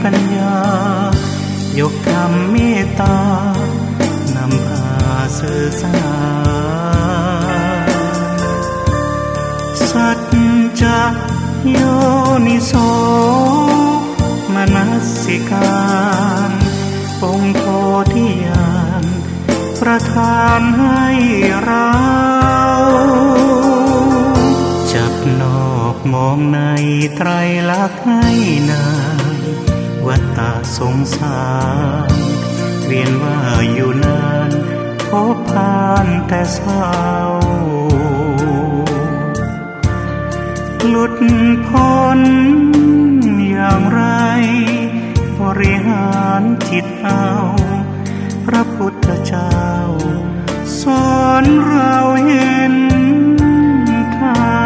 ปัญญายกธรรมเมตตานำพาสื่อสารสัจจะโยนิโสมนสิการองค์โพธิญาณประทานให้เราจับนอกมองในไตรลักษณ์ให้นานวัฏฏะสงสารเวียนว่าอยู่นานพบผ่านแต่เศร้าหลุดพ้นอย่างไรบริหารจิตเอาพระพุทธเจ้าสอนเราเห็นทาง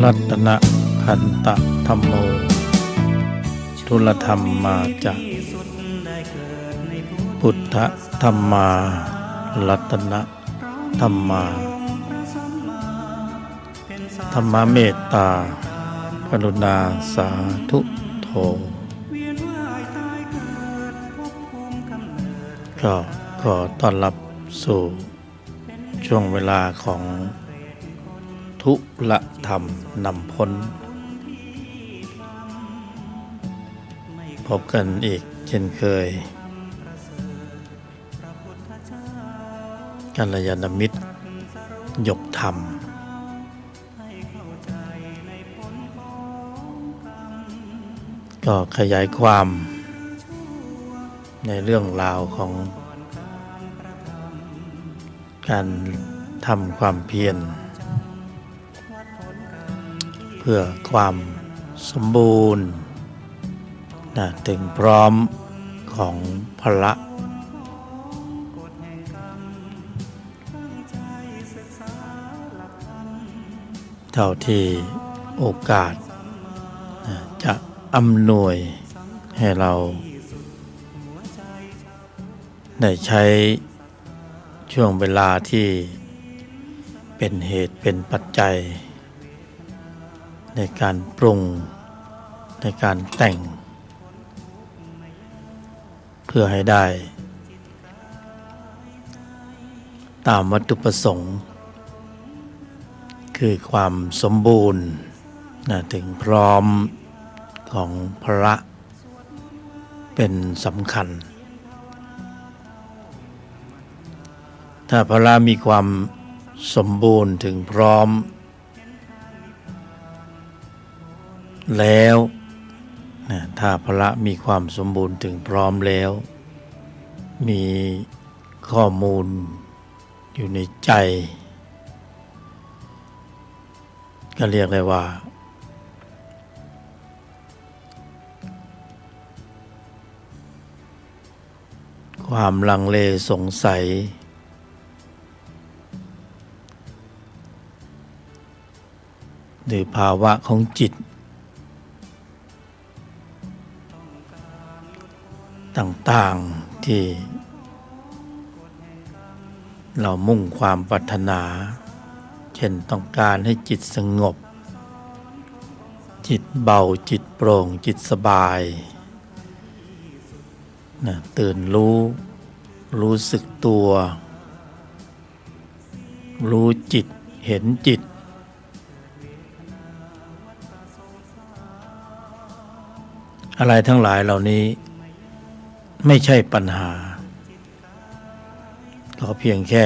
รัตนะคันตะธัมโมทุลธรรมมาจากพุทธธัมมารัตนะธัมมาธรรมเมตตากรุณาสาธุโธก็ขอต้อนรับสู่ช่วงเวลาของทุลธรรมนำพ้นพบกันอีกเช่นเคยกัลยาณมิตรยกธรรมก็ขยายความในเรื่องราวของการทำความเพียรเพื่อความสมบูรณ์ถึงพร้อมของพละเท่าที่โอกาสจะอำนวยให้เราได้ใช้ช่วงเวลาที่เป็นเหตุเป็นปัจจัยในการปรุงในการแต่งเพื่อให้ได้ตามวัตถุประสงค์คือความสมบูรณ์ถึงพร้อมของพระเป็นสำคัญถ้าพระมีความสมบูรณ์ถึงพร้อมแล้วถ้าพระมีความสมบูรณ์ถึงพร้อมแล้วมีข้อมูลอยู่ในใจก็เรียกได้ว่าความลังเลสงสัยหรือภาวะของจิตต่างๆที่เรามุ่งความปรารถนาเช่นต้องการให้จิตสงบจิตเบาจิตโปร่งจิตสบายตื่นรู้สึกตัวรู้จิตเห็นจิตอะไรทั้งหลายเหล่านี้ไม่ใช่ปัญหาก็เพียงแค่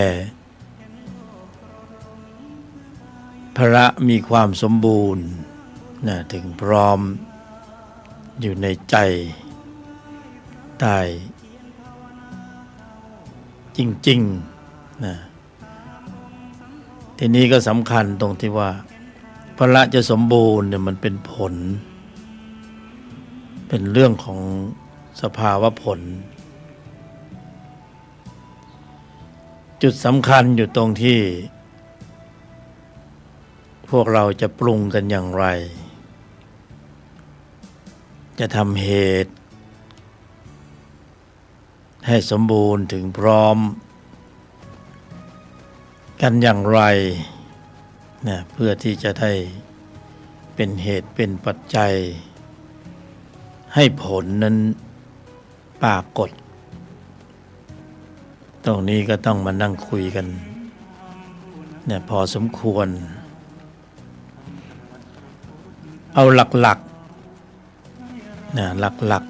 ระมีความสมบูรณ์นะถึงพร้อมอยู่ในใจได้จริงๆนะทีนี้ก็สำคัญตรงที่ว่าพระจะสมบูรณ์เนี่ยมันเป็นผลเป็นเรื่องของสภาวะผลจุดสำคัญอยู่ตรงที่พวกเราจะปรุงกันอย่างไรจะทำเหตุให้สมบูรณ์ถึงพร้อมกันอย่างไรนะเพื่อที่จะได้เป็นเหตุเป็นปัจจัยให้ผลนั้นปรากฏตรงนี้ก็ต้องมานั่งคุยกันเนี่ยพอสมควรเอาหลักๆนะหลัก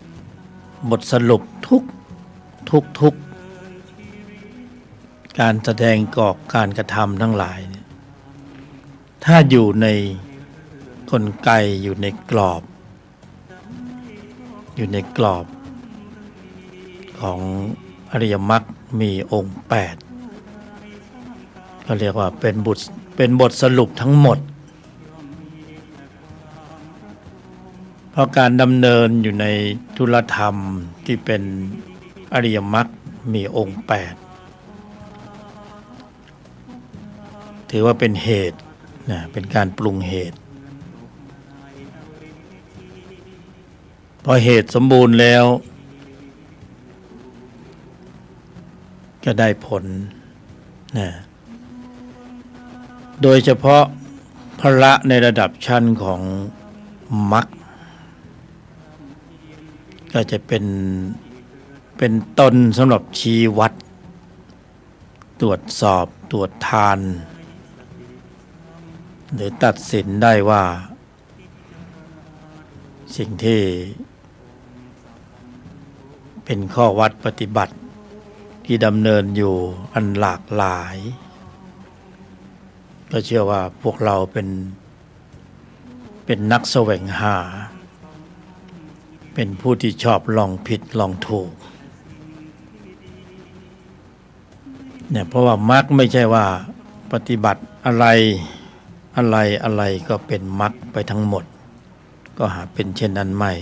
ๆบทสรุปทุกการแสดงกรอบการกระทำทั้งหลายเนี่ยถ้าอยู่ในกลไกอยู่ในกรอบของอริยมรรคมีองค์8ก็เรียกว่าเป็นบทสรุปทั้งหมดเพราะการดำเนินอยู่ในธุรธรรมที่เป็นอริยมรรคมีองค์8ถือว่าเป็นเหตุนะเป็นการปรุงเหตุพอเหตุสมบูรณ์แล้วก็ได้ผลนะโดยเฉพาะพระในระดับชั้นของมรรคก็จะเป็นตนสำหรับชี้วัดตรวจสอบตรวจทานหรือตัดสินได้ว่าสิ่งที่เป็นข้อวัดปฏิบัติที่ดำเนินอยู่อันหลากหลายก็เชื่อว่าพวกเราเป็นนักแสวงหาเป็นผู้ที่ชอบลองผิดลองถูกเนี่ยเพราะว่ามรรคไม่ใช่ว่าปฏิบัติอะไรก็เป็นมรรคไปทั้งหมดก็หาเป็นเช่นนั้นไม่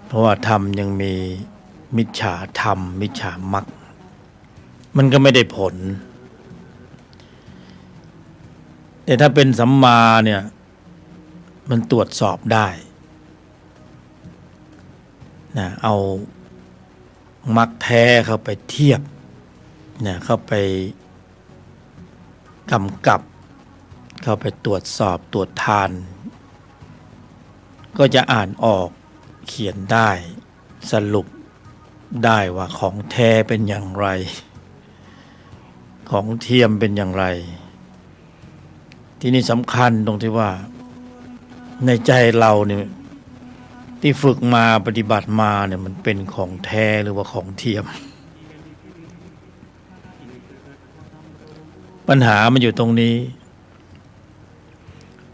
เพราะว่าธรรมยังมีมิจฉาธรรมมิจฉามรรคมันก็ไม่ได้ผลแต่ถ้าเป็นสัมมาเนี่ยมันตรวจสอบได้นะเอามรรคแท้เข้าไปเทียบนะเข้าไปกำกับเข้าไปตรวจสอบตรวจทานก็จะอ่านออกเขียนได้สรุปได้ว่าของแท้เป็นอย่างไรของเทียมเป็นอย่างไรที่นี่สำคัญตรงที่ว่าในใจเราเนี่ยที่ฝึกมาปฏิบัติมาเนี่ยมันเป็นของแท้หรือว่าของเทียมปัญหามันอยู่ตรงนี้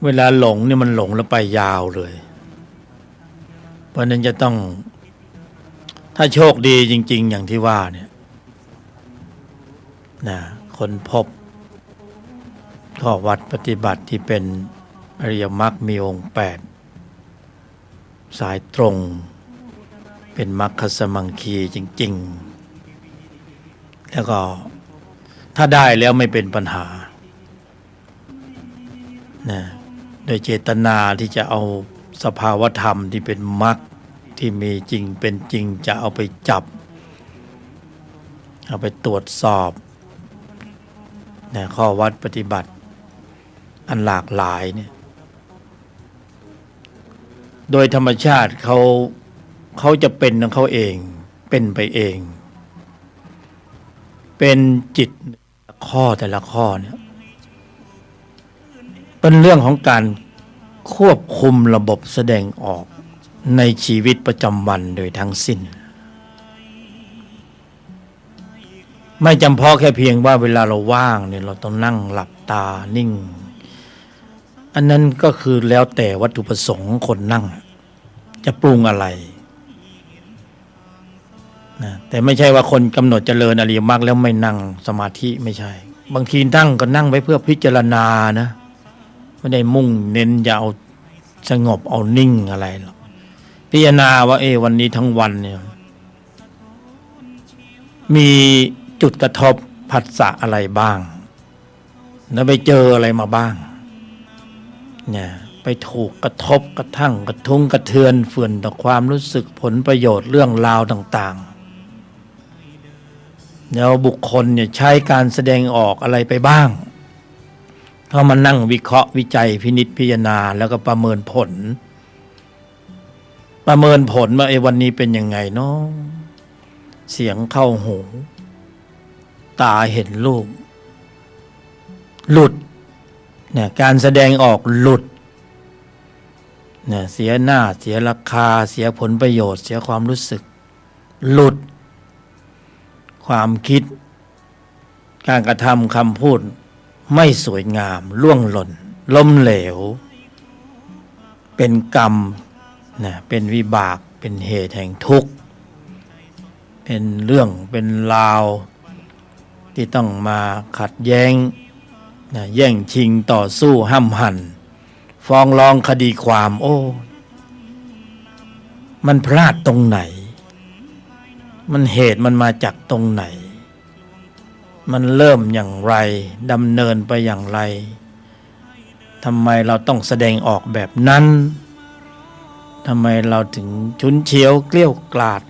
เวลาหลงเนี่ยมันหลงแล้วไปยาวเลยเพราะนั้นจะต้องถ้าโชคดีจริงๆอย่างที่ว่าเนี่ยนะคนพบข้อวัดปฏิบัติที่เป็นอริยมรรคมีองค์8สายตรงเป็นมรรคสมังคีจริงๆแล้วก็ถ้าได้แล้วไม่เป็นปัญหานะโดยเจตนาที่จะเอาสภาวธรรมที่เป็นมรรคที่มีจริงเป็นจริงจะเอาไปจับเอาไปตรวจสอบนะข้อวัดปฏิบัติอันหลากหลายเนี่ยโดยธรรมชาติเขาจะเป็นของเขาเองเป็นไปเองเป็นจิตข้อแต่ละข้อเนี่ยเป็นเรื่องของการควบคุมระบบแสดงออกในชีวิตประจำวันโดยทั้งสิ้น ไม่จำเพาะแค่เพียงว่าเวลาเราว่างเนี่ยเราต้องนั่งหลับตานิ่งอันนั้นก็คือแล้วแต่วัตถุประสงค์ของคนนั่งจะปรุงอะไรนะแต่ไม่ใช่ว่าคนกำหนดเจริญอริยมรรคแล้วไม่นั่งสมาธิไม่ใช่บางทีนั่งก็นั่งไว้เพื่อพิจารณานะไม่ได้มุ่งเน้นจะเอาสงบเอานิ่งอะไรหรอกพิจารณาว่าวันนี้ทั้งวันเนี่ยมีจุดกระทบผัสสะอะไรบ้างแล้วไปเจออะไรมาบ้างเนี่ยไปถูกกระทบกระทั่งกระทุ้งกระเทือนฝืนต่อความรู้สึกผลประโยชน์เรื่องราวต่างๆแล้วบุคคลเนี่ยใช้การแสดงออกอะไรไปบ้างเข้ามานั่งวิเคราะห์วิจัยพินิจพิจารณาแล้วก็ประเมินผลว่าวันนี้เป็นยังไงเนาะเสียงเข้าหูตาเห็นรูปหลุดเนี่ยการแสดงออกหลุดเนี่ยเสียหน้าเสียราคาเสียผลประโยชน์เสียความรู้สึกหลุดความคิดการกระทำคำพูดไม่สวยงามล่วงหล่นล้มเหลวเป็นกรรมนะเป็นวิบากเป็นเหตุแห่งทุกข์เป็นเรื่องเป็นราวที่ต้องมาขัดแย้งนะแย่งชิงต่อสู้ห้ำหั่นฟ้องร้องคดีความมันพลาดตรงไหนมันเหตุมันมาจากตรงไหนมันเริ่มอย่างไรดำเนินไปอย่างไรทำไมเราต้องแสดงออกแบบนั้นทำไมเราถึงฉุนเฉียวเกลี้ยวกล่อม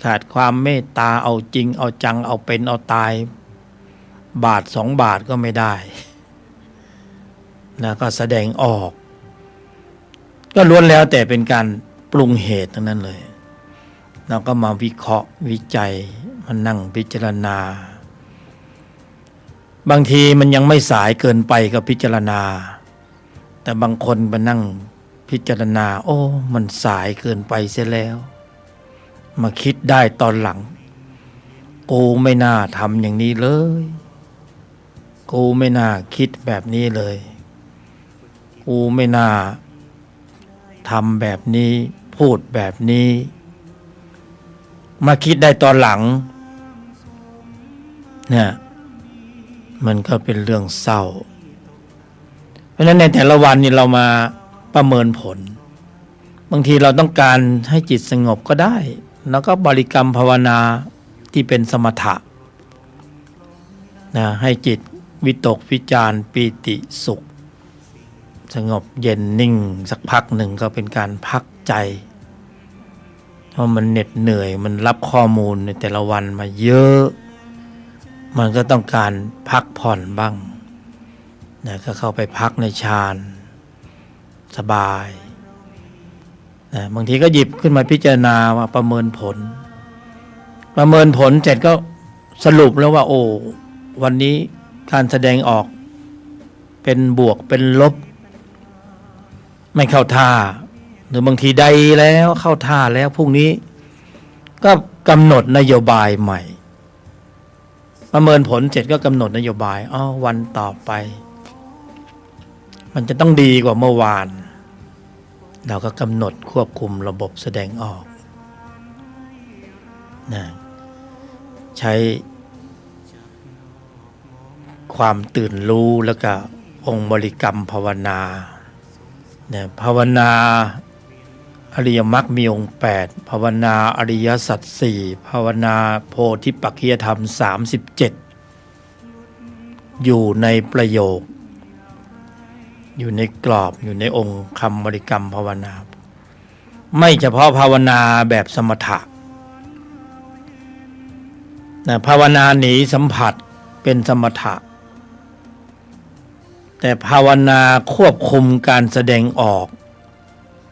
ขาดความเมตตาเอาจริงเอาจังเอาเป็นเอาตายบาท2 บาทก็ไม่ได้แล้วก็แสดงออกก็ล้วนแล้วแต่เป็นการปรุงเหตุทั้งนั้นเลยเราก็มาวิเคราะห์วิจัยมานั่งพิจารณาบางทีมันยังไม่สายเกินไปก็พิจารณาแต่บางคนมานั่งพิจารณามันสายเกินไปเสียแล้วมาคิดได้ตอนหลังกูไม่น่าทำอย่างนี้เลยกูไม่น่าคิดแบบนี้เลยกูไม่น่าทำแบบนี้พูดแบบนี้มาคิดได้ตอนหลังเนี่ยมันก็เป็นเรื่องเศร้าเพราะฉะนั้นในแต่ละวันนี่เรามาประเมินผลบางทีเราต้องการให้จิตสงบก็ได้แล้วก็บริกรรมภาวนาที่เป็นสมถะนะให้จิตวิตกวิจารปีติสุขสงบเย็นนิ่งสักพักหนึ่งก็เป็นการพักใจเพราะมันเหน็ดเหนื่อยมันรับข้อมูลในแต่ละวันมาเยอะมันก็ต้องการพักผ่อนบ้างนะก็เข้าไปพักในฌานสบายนะบางทีก็หยิบขึ้นมาพิจารณาว่าประเมินผลเสร็จก็สรุปแล้วว่าวันนี้การแสดงออกเป็นบวกเป็นลบไม่เข้าท่าหรือบางทีใดแล้วเข้าท่าแล้วพรุ่งนี้ก็กำหนดนโยบายใหม่ประเมินผลเสร็จก็กำหนดนโยบายวันต่อไปมันจะต้องดีกว่าเมื่อวานเราก็กำหนดควบคุมระบบแสดงออกนะใช้ความตื่นรู้แล้วก็องค์บริกรรมภาวนาเนี่ยภาวนาอริยมรรคมีองค์8ภาวนาอริยสัจ4ภาวนาโพธิปักขิยธรรม37อยู่ในประโยคอยู่ในกรอบอยู่ในองค์คำบริกรรมภาวนาไม่เฉพาะภาวนาแบบสมถะนะภาวนาหนีสัมผัสเป็นสมถะแต่ภาวนาควบคุมการแสดงออก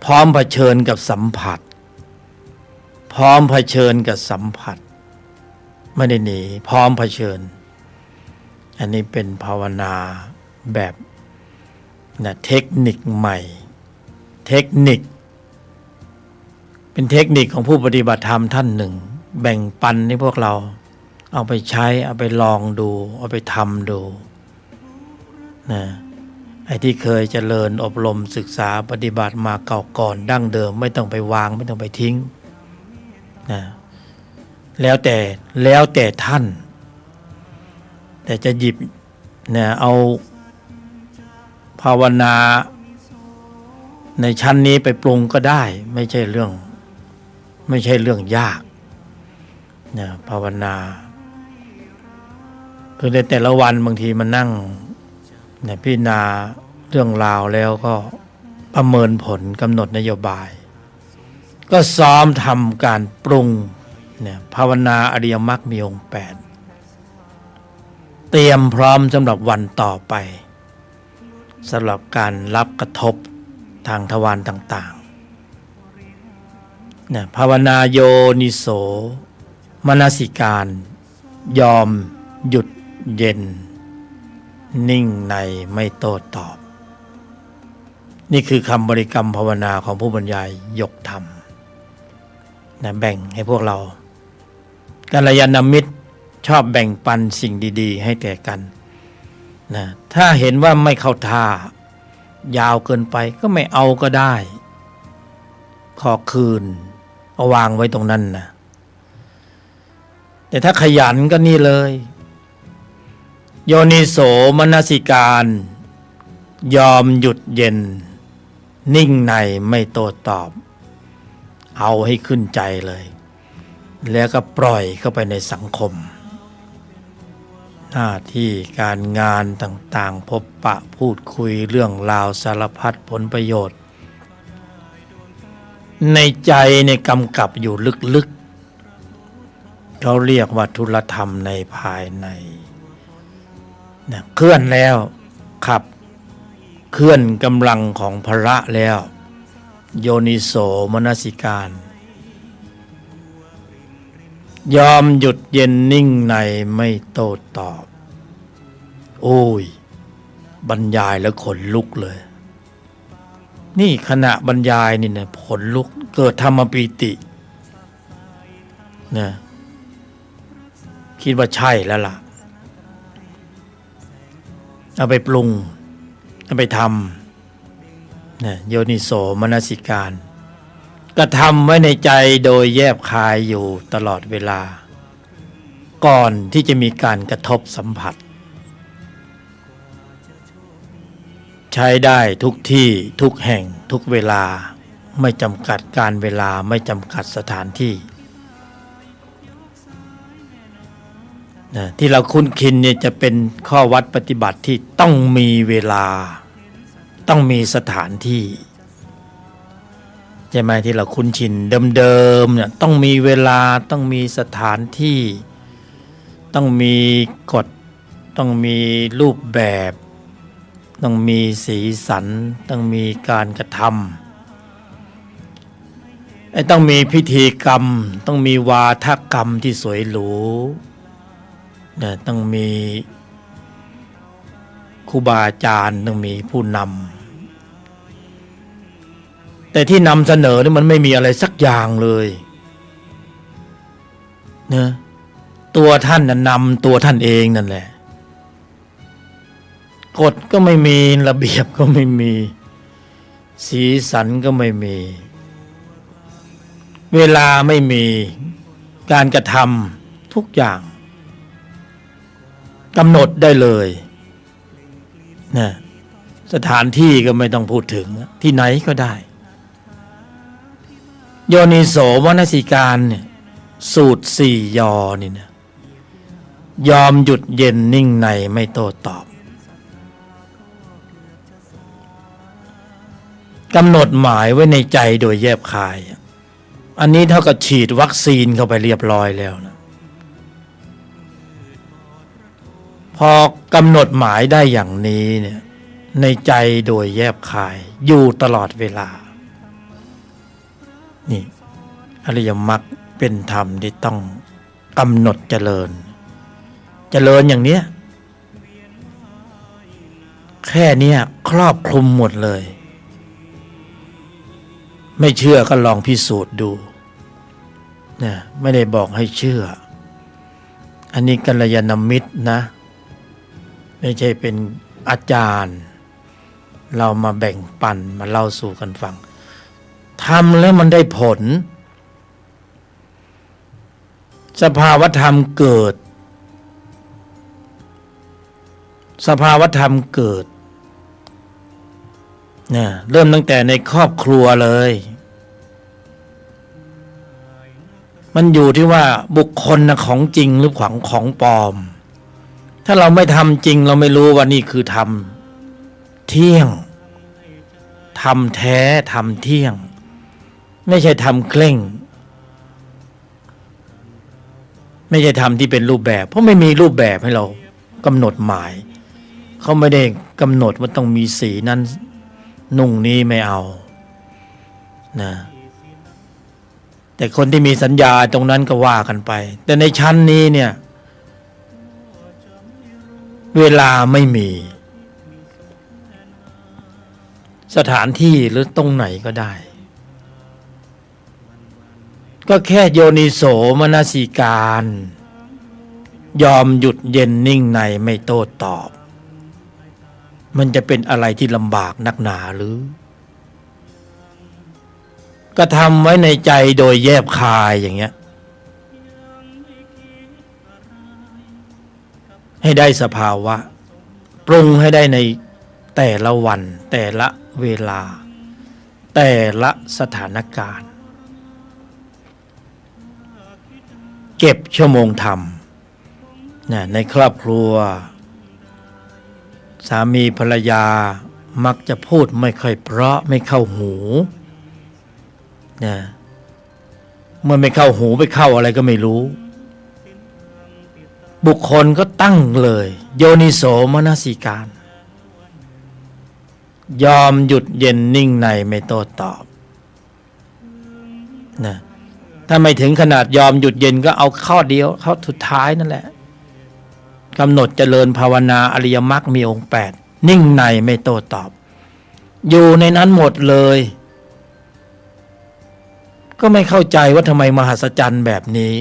พร้อมเผชิญกับสัมผัสพร้อมเผชิญกับสัมผัสไม่ได้หนีพร้อมเผชิญอันนี้เป็นภาวนาแบบเทคนิคใหม่เป็นเทคนิคของผู้ปฏิบัติธรรมท่านหนึ่งแบ่งปันให้พวกเรา เอาไปใช้เอาไปลองดูเอาไปทำดูนะไอ้ที่เคยเจริญอบรมศึกษาปฏิบัติมาเก่าก่อนดั้งเดิมไม่ต้องไปวางไม่ต้องไปทิ้งนะแล้วแต่ท่านแต่จะหยิบเนี่ยเอาภาวนาในชั้นนี้ไปปรุงก็ได้ไม่ใช่เรื่องยากเนี่ยภาวนาคือในแต่ละวันบางทีมันนั่งเนี่ยพิจารณาเรื่องราวแล้วก็ประเมินผลกำหนดนโยบายก็ซ้อมทำการปรุงเนี่ยภาวนาอริยมรรคมีองค์ 8เตรียมพร้อมสำหรับวันต่อไปสำหรับการรับกระทบทางทวารต่างๆเนี่ยภาวนาโยนิโสมนสิการยอมหยุดเย็นนิ่งในไม่โต้ตอบนี่คือคำบริกรรมภาวนาของผู้บรรยายยกธรรมนะแบ่งให้พวกเรากัลยาณมิตรชอบแบ่งปันสิ่งดีๆให้แก่กันนะถ้าเห็นว่าไม่เข้าท่ายาวเกินไปก็ไม่เอาก็ได้ขอคืนเอาวางไว้ตรงนั้นนะแต่ถ้าขยันก็นี่เลยโยนิโสมนสิการยอมหยุดเย็นนิ่งในไม่โต้ตอบเอาให้ขึ้นใจเลยแล้วก็ปล่อยเข้าไปในสังคมหน้าที่การงานต่างๆพบปะพูดคุยเรื่องราวสารพัดผลประโยชน์ในใจในกำกับอยู่ลึกๆเขาเรียกว่าธุลธรรมในภายในนะเคลื่อนแล้วขับเคลื่อนกำลังของพระแล้วโยนิโสมนสิการยอมหยุดเย็นนิ่งในไม่โต้ตอบโอ้ยบรรยายแล้วขนลุกเลยนี่ขณะบรรยายนี่นะขนลุกเกิดธรรมปีตินะคิดว่าใช่แล้วล่ะเอาไปปรุงเอาไปทำนะโยนิโสมนสิการกระทำไว้ในใจโดยแยบคายอยู่ตลอดเวลาก่อนที่จะมีการกระทบสัมผัสใช้ได้ทุกที่ทุกแห่งทุกเวลาไม่จำกัดการเวลาไม่จำกัดสถานที่ที่เราคุ้นคินเนี่ยจะเป็นข้อวัดปฏิบัติที่ต้องมีเวลาต้องมีสถานที่ใช่ไหมที่เราคุ้นชินเดิมๆเนี่ยต้องมีเวลาต้องมีสถานที่ต้องมีกฎต้องมีรูปแบบต้องมีสีสันต้องมีการกระทำต้องมีพิธีกรรมต้องมีวาทกรรมที่สวยหรูต้องมีครูบาอาจารย์ต้องมีผู้นำแต่ที่นำเสนอนี่มันไม่มีอะไรสักอย่างเลยนะตัวท่านนำตัวท่านเองนั่นแหละกฎก็ไม่มีระเบียบก็ไม่มีสีสันก็ไม่มีเวลาไม่มีการกระทำทุกอย่างกำหนดได้เลยนะสถานที่ก็ไม่ต้องพูดถึงที่ไหนก็ได้โยนิโสมนสิการเนี่ยสูตร4 ยอนี่นะยอมหยุดเย็นนิ่งในไม่โต้ตอบกำหนดหมายไว้ในใจโดยแยบคายอันนี้เท่ากับฉีดวัคซีนเข้าไปเรียบร้อยแล้วนะพอกำหนดหมายได้อย่างนี้เนี่ยในใจโดยแยบคายอยู่ตลอดเวลานี่อริยมรรคเป็นธรรมที่ต้องกำหนดเจริญอย่างเนี้ยแค่เนี้ยครอบคลุมหมดเลยไม่เชื่อก็ลองพิสูจน์ดูนะไม่ได้บอกให้เชื่อ อันนี้กัลยาณมิตรนะไม่ใช่เป็นอาจารย์เรามาแบ่งปันมาเล่าสู่กันฟังทำแล้วมันได้ผลสภาวธรรมเกิดสภาวธรรมเกิดเนี่ยเริ่มตั้งแต่ในครอบครัวเลยมันอยู่ที่ว่าบุคคลนะของจริงหรือของปลอมถ้าเราไม่ทำจริงเราไม่รู้ว่านี่คือธรรมเที่ยงธรรมแท้ธรรมเที่ยงไม่ใช่ธรรมเคร่งไม่ใช่ธรรมที่เป็นรูปแบบเพราะไม่มีรูปแบบให้เรากำหนดหมายเขาไม่ได้กำหนดว่าต้องมีสีนั้นนุ่งนี้ไม่เอานะแต่คนที่มีสัญญาตรงนั้นก็ว่ากันไปแต่ในชั้นนี้เนี่ยเวลาไม่มีสถานที่หรือตรงไหนก็ได้ก็แค่โยนิโสมนสิการยอมหยุดเย็นนิ่งในไม่โต้ตอบมันจะเป็นอะไรที่ลำบากนักหนาหรือก็ทำไว้ในใจโดยแยบคายอย่างเงี้ยให้ได้สภาวะปรุงให้ได้ในแต่ละวันแต่ละเวลาแต่ละสถานการณ์เก็บชั่วโมงธรรมในครอบครัวสามีภรรยามักจะพูดไม่ค่อยเพราะไม่เข้าหูนะเมื่อไม่เข้าหูไปเข้าอะไรก็ไม่รู้บุคคลก็ตั้งเลยโยนิโสมนสิการยอมหยุดเย็นนิ่งในไม่โต้ตอบนะถ้าไม่ถึงขนาดยอมหยุดเย็นก็เอาข้อเดียวข้อสุดท้ายนั่นแหละกำหนดเจริญภาวนาอริยมรรคมีองค์8นิ่งในไม่โต้ตอบอยู่ในนั้นหมดเลยก็ไม่เข้าใจว่าทำไมมหัศจรรย์แบบนี้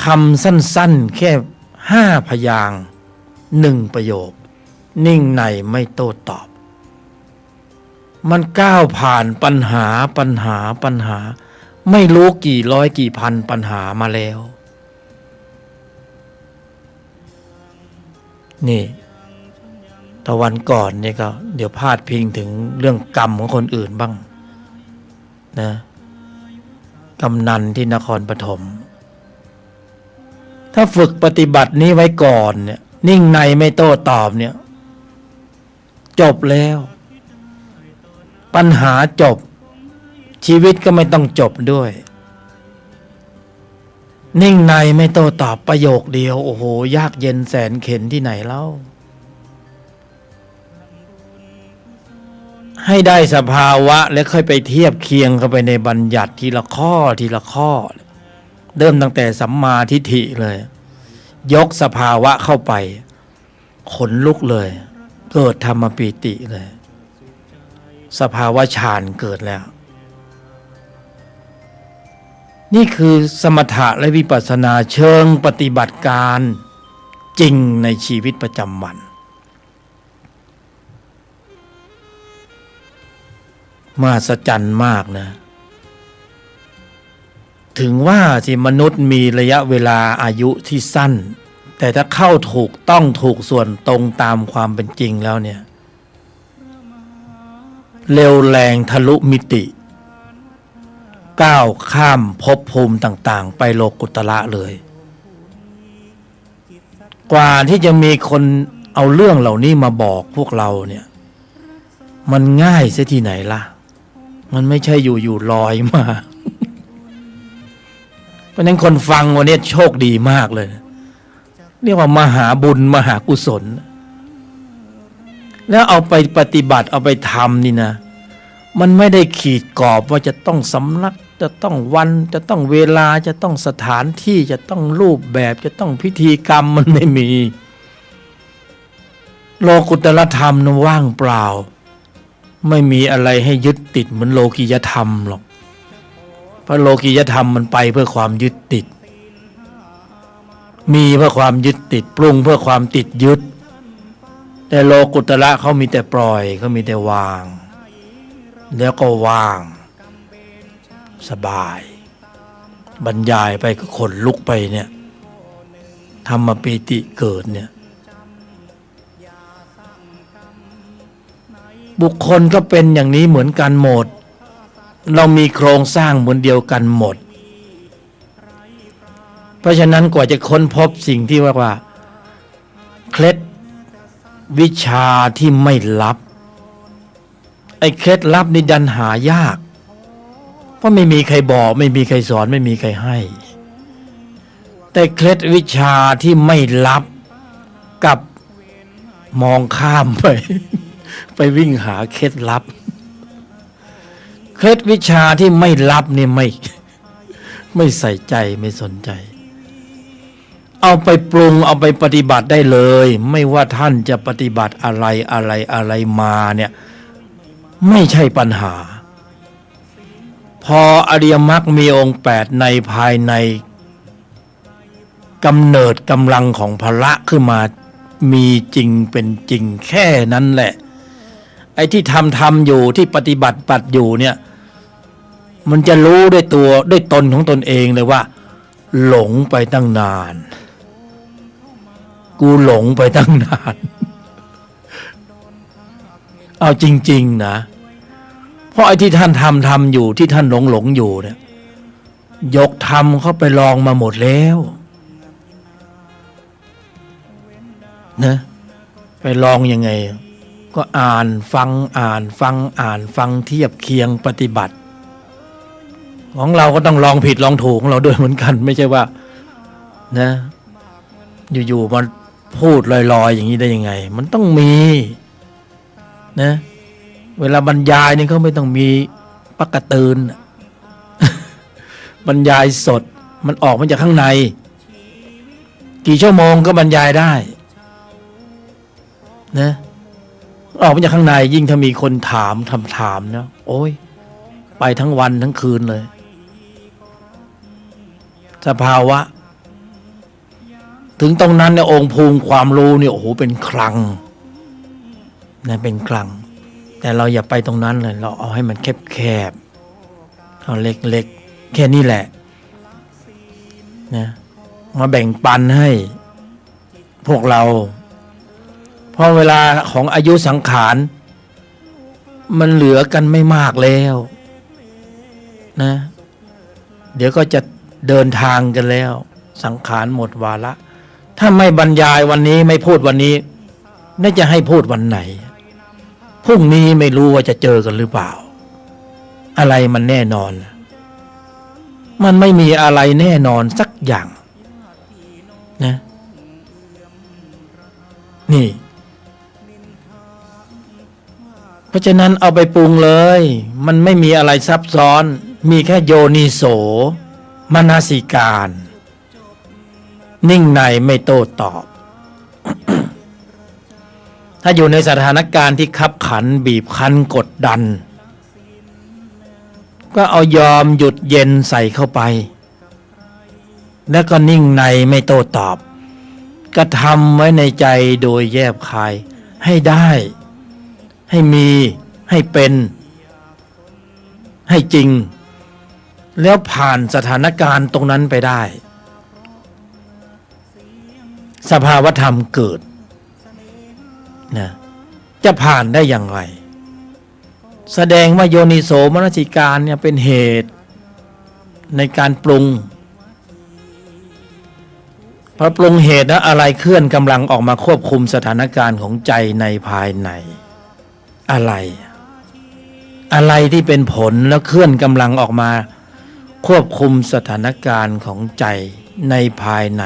คำสั้นๆแค่5 พยางค์1 ประโยคนิ่งในไม่โต้ตอบมันก้าวผ่านปัญหาไม่รู้กี่ร้อยกี่พันปัญหามาแล้วนี่ตะวันก่อนนี่ก็เดี๋ยวพาดพิงถึงเรื่องกรรมของคนอื่นบ้างนะกำนันที่นครปฐมถ้าฝึกปฏิบัตินี้ไว้ก่อนเนี่ยนิ่งในไม่โต้ตอบเนี่ยจบแล้วปัญหาจบชีวิตก็ไม่ต้องจบด้วยนิ่งในไม่โต้ตอบประโยคเดียวโอ้โหยากเย็นแสนเข็ญที่ไหนเล่าให้ได้สภาวะแล้วค่อยไปเทียบเคียงเข้าไปในบัญญัติทีละข้อเริ่มตั้งแต่สัมมาทิฏฐิเลยยกสภาวะเข้าไปขนลุกเลยเกิดธรรมปีติเลยสภาวะฌานเกิดแล้วนี่คือสมถะและวิปัสสนาเชิงปฏิบัติการจริงในชีวิตประจำวันมหัศจรรย์มากนะถึงว่าที่มนุษย์มีระยะเวลาอายุที่สั้นแต่ถ้าเข้าถูกต้องถูกส่วนตรงตามความเป็นจริงแล้วเนี่ยเร็วแรงทะลุมิติก้าวข้ามภพภูมิต่างๆไปโลกุตระเลยกว่าที่จะมีคนเอาเรื่องเหล่านี้มาบอกพวกเราเนี่ยมันง่ายเสียที่ไหนล่ะมันไม่ใช่อยู่ลอยมา เพราะนั้นคนฟังวันนี้โชคดีมากเลยเรียกว่ามหาบุญมหากุศลแล้วเอาไปปฏิบัติเอาไปทำนี่นะมันไม่ได้ขีดกรอบว่าจะต้องสำนักจะต้องวันจะต้องเวลาจะต้องสถานที่จะต้องรูปแบบจะต้องพิธีกรรมมันไม่มีโลกุตตรธรรมนั้นว่างเปล่าไม่มีอะไรให้ยึดติดเหมือนโลกียธรรมหรอกเพราะโลกียธรรมมันไปเพื่อความยึดติด มีเพื่อความยึดติดปรุงเพื่อความติดยึดแต่โลกุตระเขามีแต่ปล่อยเขามีแต่วางแล้วก็ว่างสบายบรรยายไปก็ขนลุกไปเนี่ยธรรมปีติเกิดเนี่ยบุคคลก็เป็นอย่างนี้เหมือนกันหมดเรามีโครงสร้างเหมือนเดียวกันหมดเพราะฉะนั้นกว่าจะค้นพบสิ่งที่ว่าเคล็ดวิชาที่ไม่ลับไอ้เคล็ดลับนี่ดันหายากเพราะไม่มีใครบอกไม่มีใครสอนไม่มีใครให้แต่เคล็ดวิชาที่ไม่ลับกับมองข้ามไป ไปวิ่งหาเคล็ดลับเคล็ดวิชาที่ไม่ลับนี่ไม่ใส่ใจไม่สนใจเอาไปปรุงเอาไปปฏิบัติได้เลยไม่ว่าท่านจะปฏิบัติอะไรมาเนี่ยไม่ใช่ปัญหาพออริยมรรคมีองค์8ในภายในกำเนิดกำลังของพละขึ้นมามีจริงเป็นจริงแค่นั้นแหละไอ้ที่ทำอยู่ที่ปฏิบัติอยู่เนี่ยมันจะรู้ด้วยตัวด้วยตนของตนเองเลยว่าหลงไปตั้งนานกูหลงไปตั้งนานเอาจริงๆนะเพราะไอ้ที่ท่านทำอยู่ที่ท่านหลงอยู่เนี่ยยกธรรมเข้าไปลองมาหมดแล้วนะไปลองยังไงก็อ่านฟังเทียบเคียงปฏิบัติของเราก็ต้องลองผิดลองถูกของเราด้วยเหมือนกันไม่ใช่ว่านะอยู่ๆมันพูดลอยๆอย่างนี้ได้ยังไงมันต้องมีนะเวลาบรรยายนี่เขาไม่ต้องมีปักกระตืน บรรยายสดมันออกมาจากข้างในกี่ชั่วโมงก็บรรยายได้นะออกมาจากข้างในยิ่งถ้ามีคนถามนะโอ้ยไปทั้งวันทั้งคืนเลยสภาวะถึงตรงนั้นเนี่ยองค์ภูมิความรู้เนี่ยโอ้โหเป็นคลังนะเป็นคลังแต่เราอย่าไปตรงนั้นเลยเราเอาให้มันแคบเอาเล็กๆแค่นี้แหละนะมาแบ่งปันให้พวกเราเพราะเวลาของอายุสังขารมันเหลือกันไม่มากแล้วนะเดี๋ยวก็จะเดินทางกันแล้วสังขารหมดวาระถ้าไม่บรรยายวันนี้ไม่พูดวันนี้น่าจะให้พูดวันไหนพรุ่งนี้ไม่รู้ว่าจะเจอกันหรือเปล่าอะไรมันแน่นอนมันไม่มีอะไรแน่นอนสักอย่างนะนี่เพราะฉะนั้นเอาไปปรุงเลยมันไม่มีอะไรซับซ้อนมีแค่โยนิโสมนสิการนิ่งในไม่โต้ตอบ ถ้าอยู่ในสถานการณ์ที่คับขันบีบคั้นกดดันก็เอายอมหยุดเย็นใส่เข้าไปแล้วก็นิ่งในไม่โต้ตอบกระทำไว้ในใจโดยแยบคายให้ได้ให้มีให้เป็นให้จริงแล้วผ่านสถานการณ์ตรงนั้นไปได้สภาวธรรมเกิดนะจะผ่านได้อย่างไรแสดงว่าโยนิโสมนสิการเนี่ยเป็นเหตุในการปรุงพอปรุงเหตุนะอะไรเคลื่อนกำลังออกมาควบคุมสถานการณ์ของใจในภายในอะไรที่เป็นผลแล้วเคลื่อนกำลังออกมาควบคุมสถานการณ์ของใจในภายใน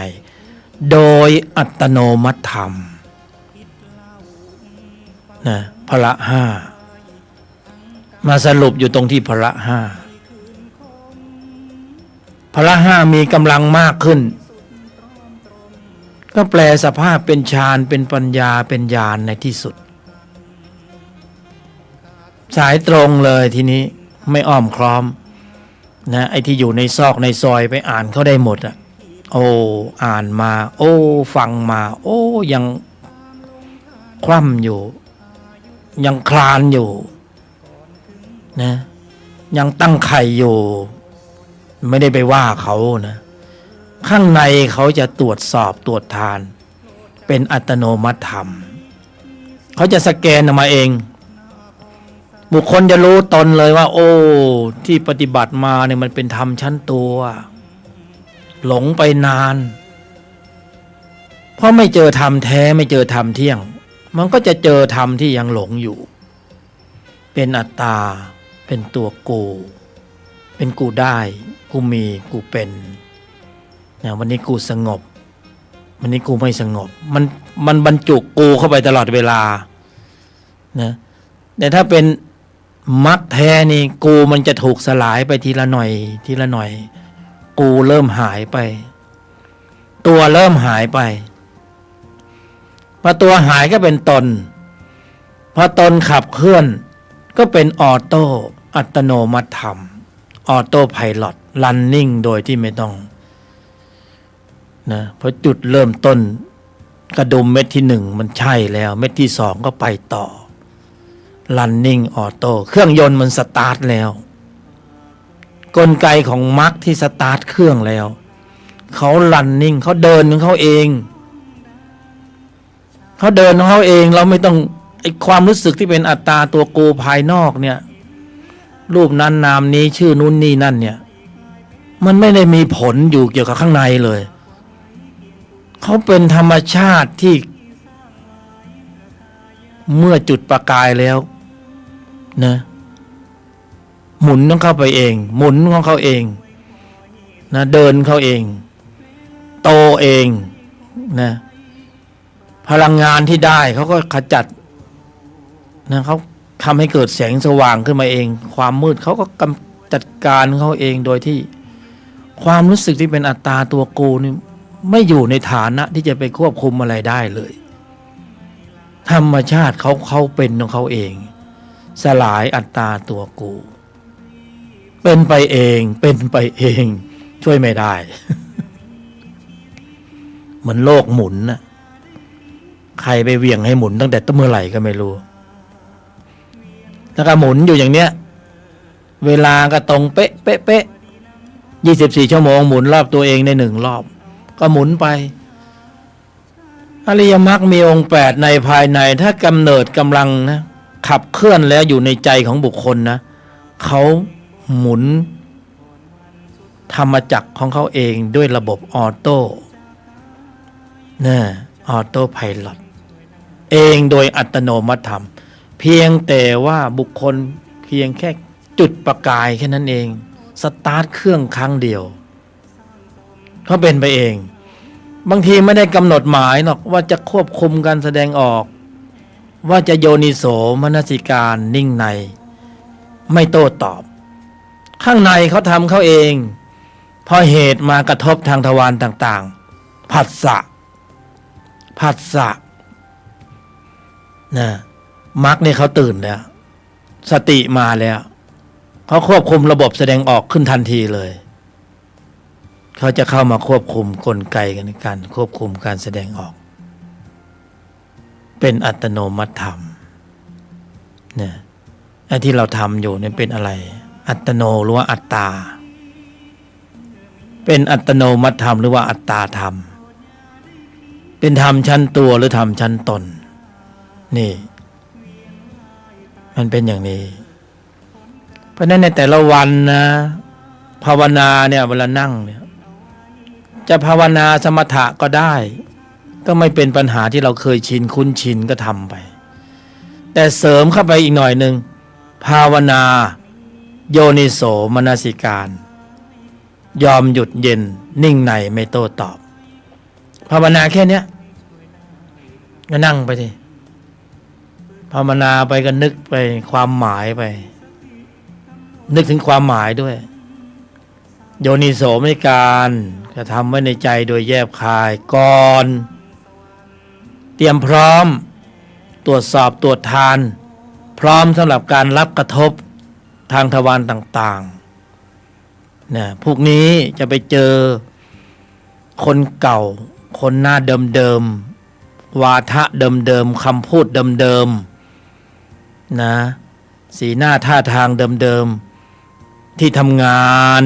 โดยอัตโนมัติธรรมนะพละห้ามาสรุปอยู่ตรงที่พละห้าพละห้ามีกำลังมากขึ้นก็แปลสภาพเป็นฌานเป็นปัญญาเป็นญาณในที่สุดสายตรงเลยทีนี้ไม่อ้อมค้อมนะไอ้ที่อยู่ในซอกในซอยไปอ่านเขาได้หมดอ่ะ โอ้อ่านมาโอ้ฟังมาโอ้ยังคล่ำอยู่ยังคลานอยู่นะยังตั้งไข่อยู่ไม่ได้ไปว่าเขานะข้างในเขาจะตรวจสอบตรวจทานเป็นอัตโนมัติธรรมเขาจะสแกนออกมาเองบุคคลจะรู้ตนเลยว่าโอ้ที่ปฏิบัติมาเนี่ยมันเป็นธรรมชั้นตัวหลงไปนานเพราะไม่เจอธรรมแท้ไม่เจอธรรมเที่ยงมันก็จะเจอธรรมที่ยังหลงอยู่เป็นอัตตาเป็นตัวกูเป็นกูได้กูมีกูเป็นนะวันนี้กูสงบวันนี้กูไม่สงบมันบรรจุกูเข้าไปตลอดเวลานะแต่ถ้าเป็นมรรคแท้นี่กูมันจะถูกสลายไปทีละหน่อยทีละหน่อยกูเริ่มหายไปตัวเริ่มหายไปพอตัวหายก็เป็นตนพอตนขับเคลื่อนก็เป็นออโต้อัตโนมัติธรรมออโต้ไพลอตรันนิ่งโดยที่ไม่ต้องนะเพราะจุดเริ่มต้นกระดุมเม็ดที่หนึ่งมันใช่แล้วเม็ดที่สองก็ไปต่อรันนิ่งออโต้เครื่องยนต์มันสตาร์ทแล้วกลไกของมรรคที่สตาร์ทเครื่องแล้วเขารันนิ่งเขาเดินของเขาเองเขาเดินของเขาเองเราไม่ต้องไอความรู้สึกที่เป็นอัตตาตัวกูภายนอกเนี่ยรูปนั้นนามนี้ชื่อนู้นนี่นั่นเนี่ยมันไม่ได้มีผลอยู่เกี่ยวกับข้างในเลยเขาเป็นธรรมชาติที่เมื่อจุดประกายแล้วนะหมุนของเขาไปเองหมุนของเขาเองนะเดินเขาเองโตเองนะพลังงานที่ได้เขาก็ขจัดนะเขาทำให้เกิดแสงสว่างขึ้นมาเองความมืดเขาก็กำจัดการเขาเองโดยที่ความรู้สึกที่เป็นอัตตาตัวกูนี่ไม่อยู่ในฐานะที่จะไปควบคุมอะไรได้เลยธรรมชาติเขาเป็นของเขาเองสลายอัตตาตัวกูเป็นไปเองเป็นไปเองช่วยไม่ได้ เหมือนโลกหมุนนะใครไปเหวี่ยงให้หมุนตั้งแต่เมื่อไหร่ก็ไม่รู้แล้วก็หมุนอยู่อย่างเนี้ยเวลาก็ตรงเป๊ะเป๊ะเป๊ะ24 ชั่วโมงหมุนรอบตัวเองใน1 รอบก็หมุนไปอริยมรรคมีองค์8ในภายในถ้ากำเนิดกำลังนะขับเคลื่อนแล้วอยู่ในใจของบุคคลนะเขาหมุนธรรมจักรของเขาเองด้วยระบบออโต้นะออโต้ไพลอตเองโดยอัตโนมัติธรรมเพียงแต่ว่าบุคคลเพียงแค่จุดประกายแค่นั้นเองสตาร์ทเครื่องครั้งเดียวเขาเป็นไปเองบางทีไม่ได้กำหนดหมายหรอกว่าจะควบคุมการแสดงออกว่าจะโยนิโสมนสิการนิ่งในไม่โต้ตอบข้างในเขาทำเขาเองพอเหตุมากระทบทางทวารต่างๆผัสสะนะมรรคเนี่ยเขาตื่นแล้วสติมาแล้วเขาควบคุมระบบแสดงออกขึ้นทันทีเลยเขาจะเข้ามาควบคุมกลไกในการควบคุมการแสดงออกเป็นอัตโนมัติธรรมเนี่ยไอ้ที่เราทำอยู่เนี่ยเป็นอะไรอัตโนหรือว่าอัตตาเป็นอัตโนมัติธรรมหรือว่าอัตตาธรรมเป็นธรรมชั้นตัวหรือธรรมชั้นตนนี่มันเป็นอย่างนี้เพราะนั้นในแต่ละวันนะภาวนาเนี่ยเวลานั่งเนี่ยจะภาวนาสมถะก็ได้ก็ไม่เป็นปัญหาที่เราเคยชินคุ้นชินก็ทำไปแต่เสริมเข้าไปอีกหน่อยหนึ่งภาวนาโยนิโสมนสิการยอมหยุดเย็นนิ่งในไม่โต้ตอบภาวนาแค่เนี้ยก็นั่งไปสิภาวนาไปก็นึกไปความหมายไปนึกถึงความหมายด้วยโยนิโสมนสิการกระทำไว้ในใจโดยแยบคายก่อนเตรียมพร้อมตรวจสอบตรวจทานพร้อมสำหรับการรับกระทบทางทวารต่างๆนะพวกนี้จะไปเจอ คนเก่าคนหน้าเดิมๆวาทะเดิมๆคำพูดเดิมๆนะสีหน้าท่าทางเดิมๆที่ทำงาน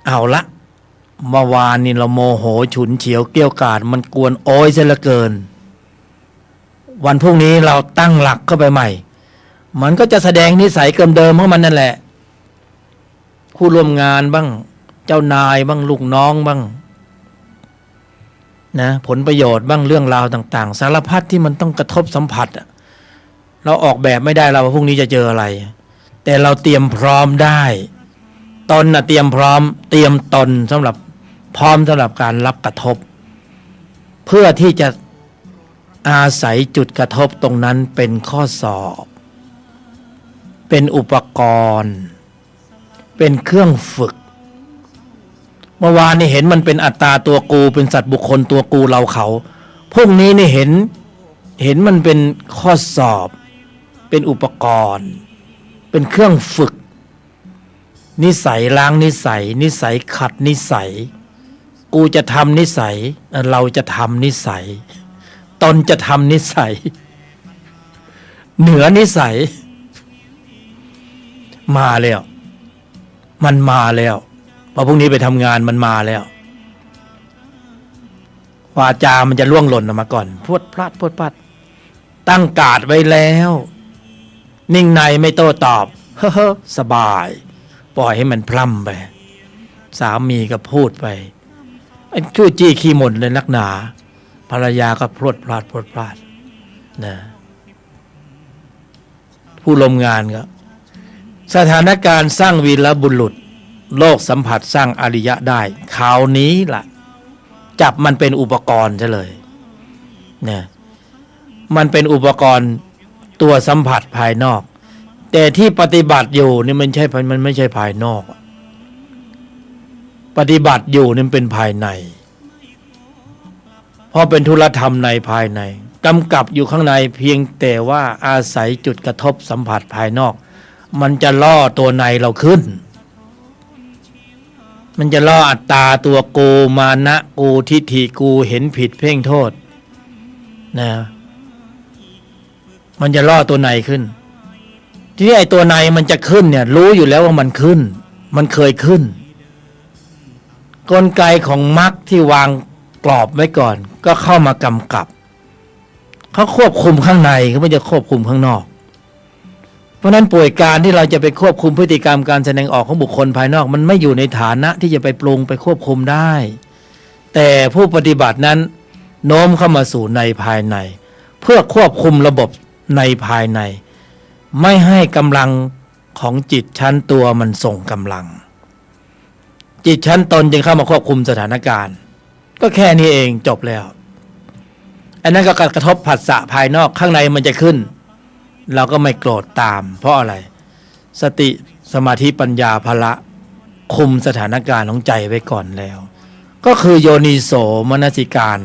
เอาละเมื่อวานนี่เราโมโหฉุนเฉียวเกรี้ยวกราดมันกวนโอยซะเหลือเกินวันพรุ่งนี้เราตั้งหลักเข้าไปใหม่มันก็จะแสดงนิสัยเดิมๆของมันนั่นแหละผู้ร่วมงานบ้างเจ้านายบ้างลูกน้องบ้างนะผลประโยชน์บ้างเรื่องราวต่างๆสารพัดที่มันต้องกระทบสัมผัสเราออกแบบไม่ได้เราว่าพรุ่งนี้จะเจออะไรแต่เราเตรียมพร้อมได้ตนเตรียมพร้อมเตรียมตนสำหรับพร้อมสำหรับการรับกระทบเพื่อที่จะอาศัยจุดกระทบตรงนั้นเป็นข้อสอบเป็นอุปกรณ์เป็นเครื่องฝึกเมื่อวานนี่เห็นมันเป็นอัตตาตัวกูเป็นสัตว์บุคคลตัวกูเราเขาพวกนี้นี่เห็นมันเป็นข้อสอบเป็นอุปกรณ์เป็นเครื่องฝึกนิสัยล้างนิสัยขัดนิสัยกูจะทำนิสัยเราจะทำนิสัยตนจะทำนิสัยเหนือนิสัยมาแล้วมันมาแล้วพอพรุ่งนี้ไปทำงานมันมาแล้ววาจามันจะล่วงหล่นออกมาก่อนพรวดพลาดตั้งการ์ดไว้แล้วนิ่งในไม่โต้ตอบเฮ้อสบายปล่อยให้มันพล่ำไปสามีก็พูดไปไอ้ช่วยจี้ขี้หม่นเลยนักหนาภรรยาก็พรวดพลาดนะผู้ร่วมงานก็สถานการณ์สร้างวีรบุรุษโลกสัมผัสสร้างอริยะได้คราวนี้ล่ะจับมันเป็นอุปกรณ์ซะเลยเนี่ยมันเป็นอุปกรณ์ตัวสัมผัสภายนอกแต่ที่ปฏิบัติอยู่นี่มันไม่ใช่ภายนอกปฏิบัติอยู่นี่เป็นภายในเพราะเป็นธุรธรรมในภายในกำกับอยู่ข้างในเพียงแต่ว่าอาศัยจุดกระทบสัมผัสภายนอกมันจะล่อตัวในเราขึ้นมันจะล่ออัตตาตัวกูมานะกูทิฏฐิกูเห็นผิดเพ่งโทษนะมันจะล่อตัวในขึ้นทีนี้ไอ้ตัวในมันจะขึ้นเนี่ยรู้อยู่แล้วว่ามันขึ้นมันเคยขึ้นกลไกของมรรคที่วางกรอบไว้ก่อนก็เข้ามากำกับเขาควบคุมข้างในเขาไม่จะควบคุมข้างนอกเพราะนั้นป่วยการที่เราจะไปควบคุมพฤติกรรมการแสดงออกของบุคคลภายนอกมันไม่อยู่ในฐานะที่จะไปปรุงไปควบคุมได้แต่ผู้ปฏิบัตินั้นโน้มเข้ามาสู่ในภายในเพื่อควบคุมระบบในภายในไม่ให้กำลังของจิตชั้นตัวมันส่งกำลังจิตชั้นตนจึงเข้ามาควบคุมสถานการณ์ก็แค่นี้เองจบแล้วอันนั้นก็กระทบผัสสะภายนอกข้างในมันจะขึ้นเราก็ไม่โกรธตามเพราะอะไรสติสมาธิปัญญาพละคุมสถานการณ์ของใจไว้ก่อนแล้วก็คือโยนิโสมนสิการ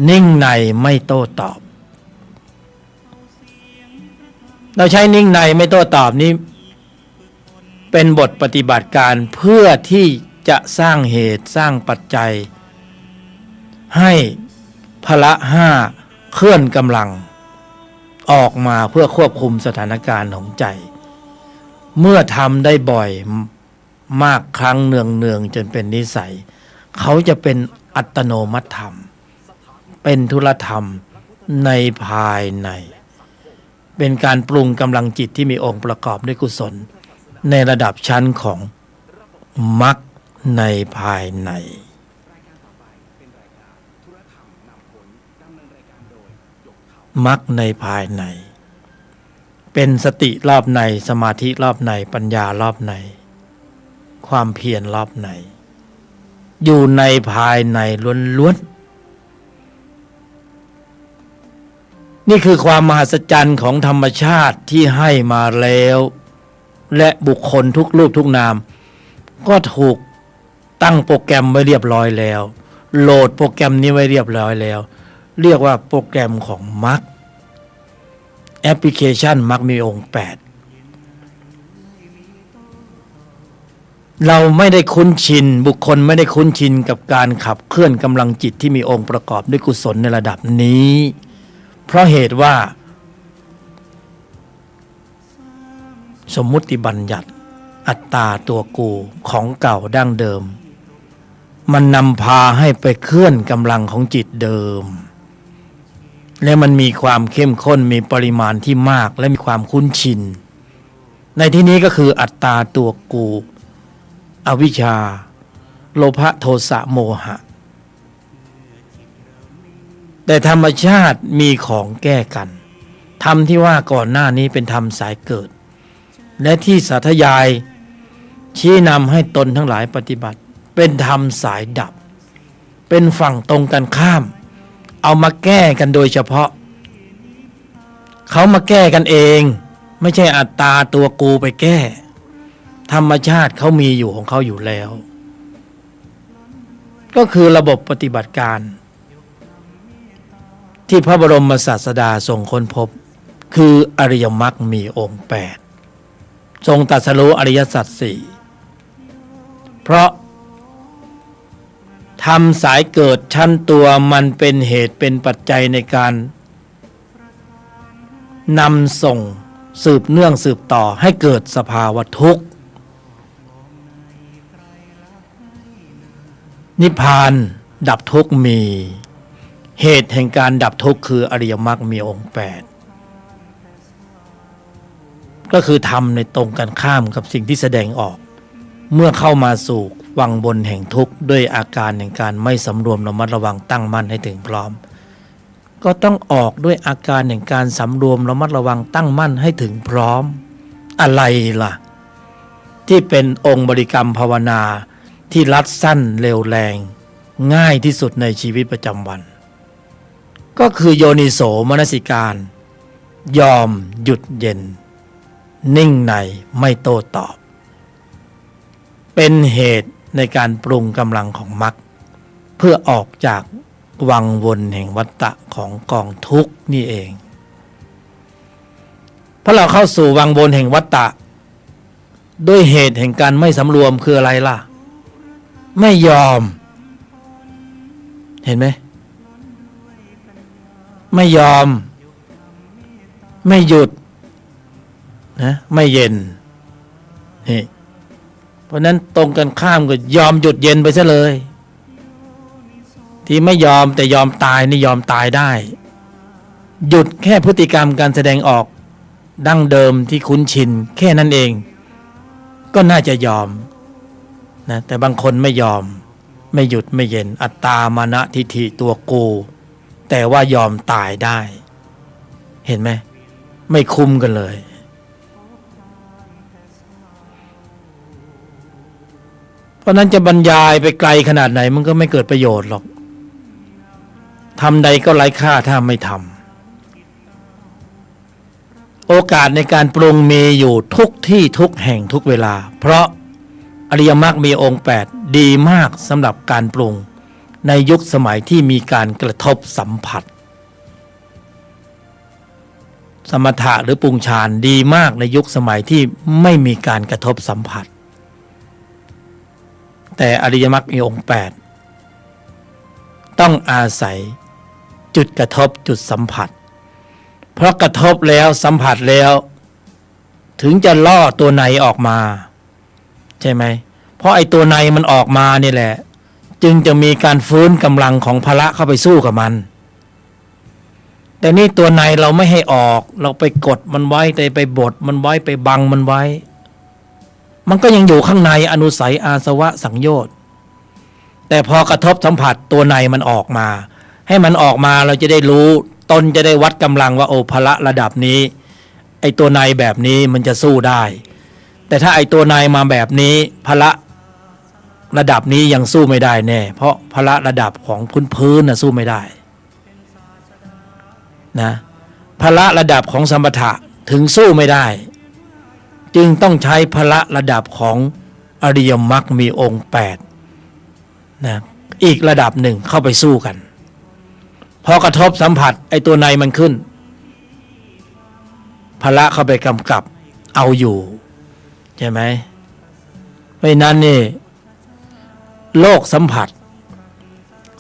นิ่งในไม่โต้ตอบเราใช้นิ่งในไม่โต้ตอบนี้เป็นบทปฏิบัติการเพื่อที่จะสร้างเหตุสร้างปัจจัยให้พละห้าเคลื่อนกำลังออกมาเพื่อควบคุมสถานการณ์ของใจเมื่อทำได้บ่อยมากครั้งเนืองจนเป็นนิสัยเขาจะเป็นอัตโนมัติธรรมเป็นธุรธรรมในภายในเป็นการปรุงกำลังจิตที่มีองค์ประกอบด้วยกุศลในระดับชั้นของมรรคในภายในมรรคในภายในเป็นสติรอบในสมาธิรอบในปัญญารอบในความเพียรรอบในอยู่ในภายในล้วนๆนี่คือความมหัศจรรย์ของธรรมชาติที่ให้มาแล้วและบุคคลทุกรูปทุกนามก็ถูกตั้งโปรแกรมไว้เรียบร้อยแล้วโหลดโปรแกรมนี้ไว้เรียบร้อยแล้วเรียกว่าโปรแกรมของมรรคแอปพลิเคชันมรรคมีองค์8 เราไม่ได้คุ้นชินบุคคลไม่ได้คุ้นชินกับการขับเคลื่อนกำลังจิตที่มีองค์ประกอบด้วยกุศลในระดับนี้เพราะเหตุว่าสมมุติบัญญัติอัตตาตัวกูของเก่าดั้งเดิมมันนำพาให้ไปเคลื่อนกำลังของจิตเดิมและมันมีความเข้มข้นมีปริมาณที่มากและมีความคุ้นชินในที่นี้ก็คืออัตตาตัวกูอวิชชาโลภะโทสะโมหะแต่ธรรมชาติมีของแก้กันธรรมที่ว่าก่อนหน้านี้เป็นธรรมสายเกิดและที่สาธยายชี้นำให้ตนทั้งหลายปฏิบัติเป็นธรรมสายดับเป็นฝั่งตรงกันข้ามเอามาแก้กันโดยเฉพาะเขามาแก้กันเองไม่ใช่อัตตาตัวกูไปแก้ธรรมชาติเขามีอยู่ของเขาอยู่แล้วก็คือระบบปฏิบัติการที่พระบรมศาสดาทรงค้นพบคืออริยมรรคมีองค์8ทรงตรัสรู้อริยสัจ4เพราะทำสายเกิดชั้นตัวมันเป็นเหตุเป็นปัจจัยในการนำส่งสืบเนื่องสืบต่อให้เกิดสภาวะทุกข์นิพพานดับทุกข์มีเหตุแห่งการดับทุกข์คืออริยมรรคมีองค์8ก็คือทำในตรงกันข้ามกับสิ่งที่แสดงออกเมื่อเข้ามาสู่วังบนแห่งทุกข์ด้วยอาการแห่งการไม่สำรวมระมัดระวังตั้งมั่นให้ถึงพร้อมก็ต้องออกด้วยอาการแห่งการสำรวมระมัดระวังตั้งมั่นให้ถึงพร้อมอะไรล่ะที่เป็นองค์บริกรรมภาวนาที่รัดสั้นเร็วแรงง่ายที่สุดในชีวิตประจำวันก็คือโยนิโสมนสิการยอมหยุดเย็นนิ่งในไม่โต้ตอบเป็นเหตุในการปรุงกำลังของมรรคเพื่อออกจากวังวนแห่งวัฏฏะของกองทุกข์นี่เองเพราะเราเข้าสู่วังวนแห่งวัฏฏะด้วยเหตุแห่งการไม่สำรวมคืออะไรล่ะไม่ยอมเห็นไหมไม่ยอมไม่หยุดนะไม่เย็นนี่เพราะนั้นตรงกันข้ามก็ยอมหยุดเย็นไปซะเลยที่ไม่ยอมแต่ยอมตายนี่ยอมตายได้หยุดแค่พฤติกรรมการแสดงออกดั้งเดิมที่คุ้นชินแค่นั้นเองก็น่าจะยอมนะแต่บางคนไม่ยอมไม่หยุดไม่เย็นอัตตามานะทิฏฐิตัวกูแต่ว่ายอมตายได้เห็นไหมไม่คุ้มกันเลยเพราะนั้นจะบรรยายไปไกลขนาดไหนมันก็ไม่เกิดประโยชน์หรอกทำใดก็ไร้ค่าถ้าไม่ทำโอกาสในการปรุงมีอยู่ทุกที่ทุกแห่งทุกเวลาเพราะอริยมรรคมีองค์8ดีมากสำหรับการปรุงในยุคสมัยที่มีการกระทบสัมผัสสมถะหรือปรุงฌานดีมากในยุคสมัยที่ไม่มีการกระทบสัมผัสแต่อริยมรรคมีองค์8ต้องอาศัยจุดกระทบจุดสัมผัสเพราะกระทบแล้วสัมผัสแล้วถึงจะล่อตัวในออกมาใช่ไหมเพราะไอ้ตัวในมันออกมานี่แหละจึงจะมีการฟื้นกำลังของพละเข้าไปสู้กับมันแต่นี่ตัวในเราไม่ให้ออกเราไปกดมันไว้แต่ไปบดมันไว้ไปบังมันไว้มันก็ยังอยู่ข้างในอนุสัยอาสวะสังโยชน์แต่พอกระทบสัมผัสตัวในมันออกมาให้มันออกมาเราจะได้รู้ตนจะได้วัดกำลังว่าโอพละระดับนี้ไอตัวในแบบนี้มันจะสู้ได้แต่ถ้าไอตัวในมาแบบนี้พละระดับนี้ยังสู้ไม่ได้แน่เพราะพละระดับของพื้นๆนะสู้ไม่ได้นะพละระดับของสมถะถึงสู้ไม่ได้จึงต้องใช้พละระดับของอริยมรรคมีองค์8นะอีกระดับหนึ่งเข้าไปสู้กันพอกระทบสัมผัสไอ้ตัวในมันขึ้นพละเข้าไปกำกับเอาอยู่ใช่ไหมเพ ราะฉะนั้นนี่โลกสัมผัส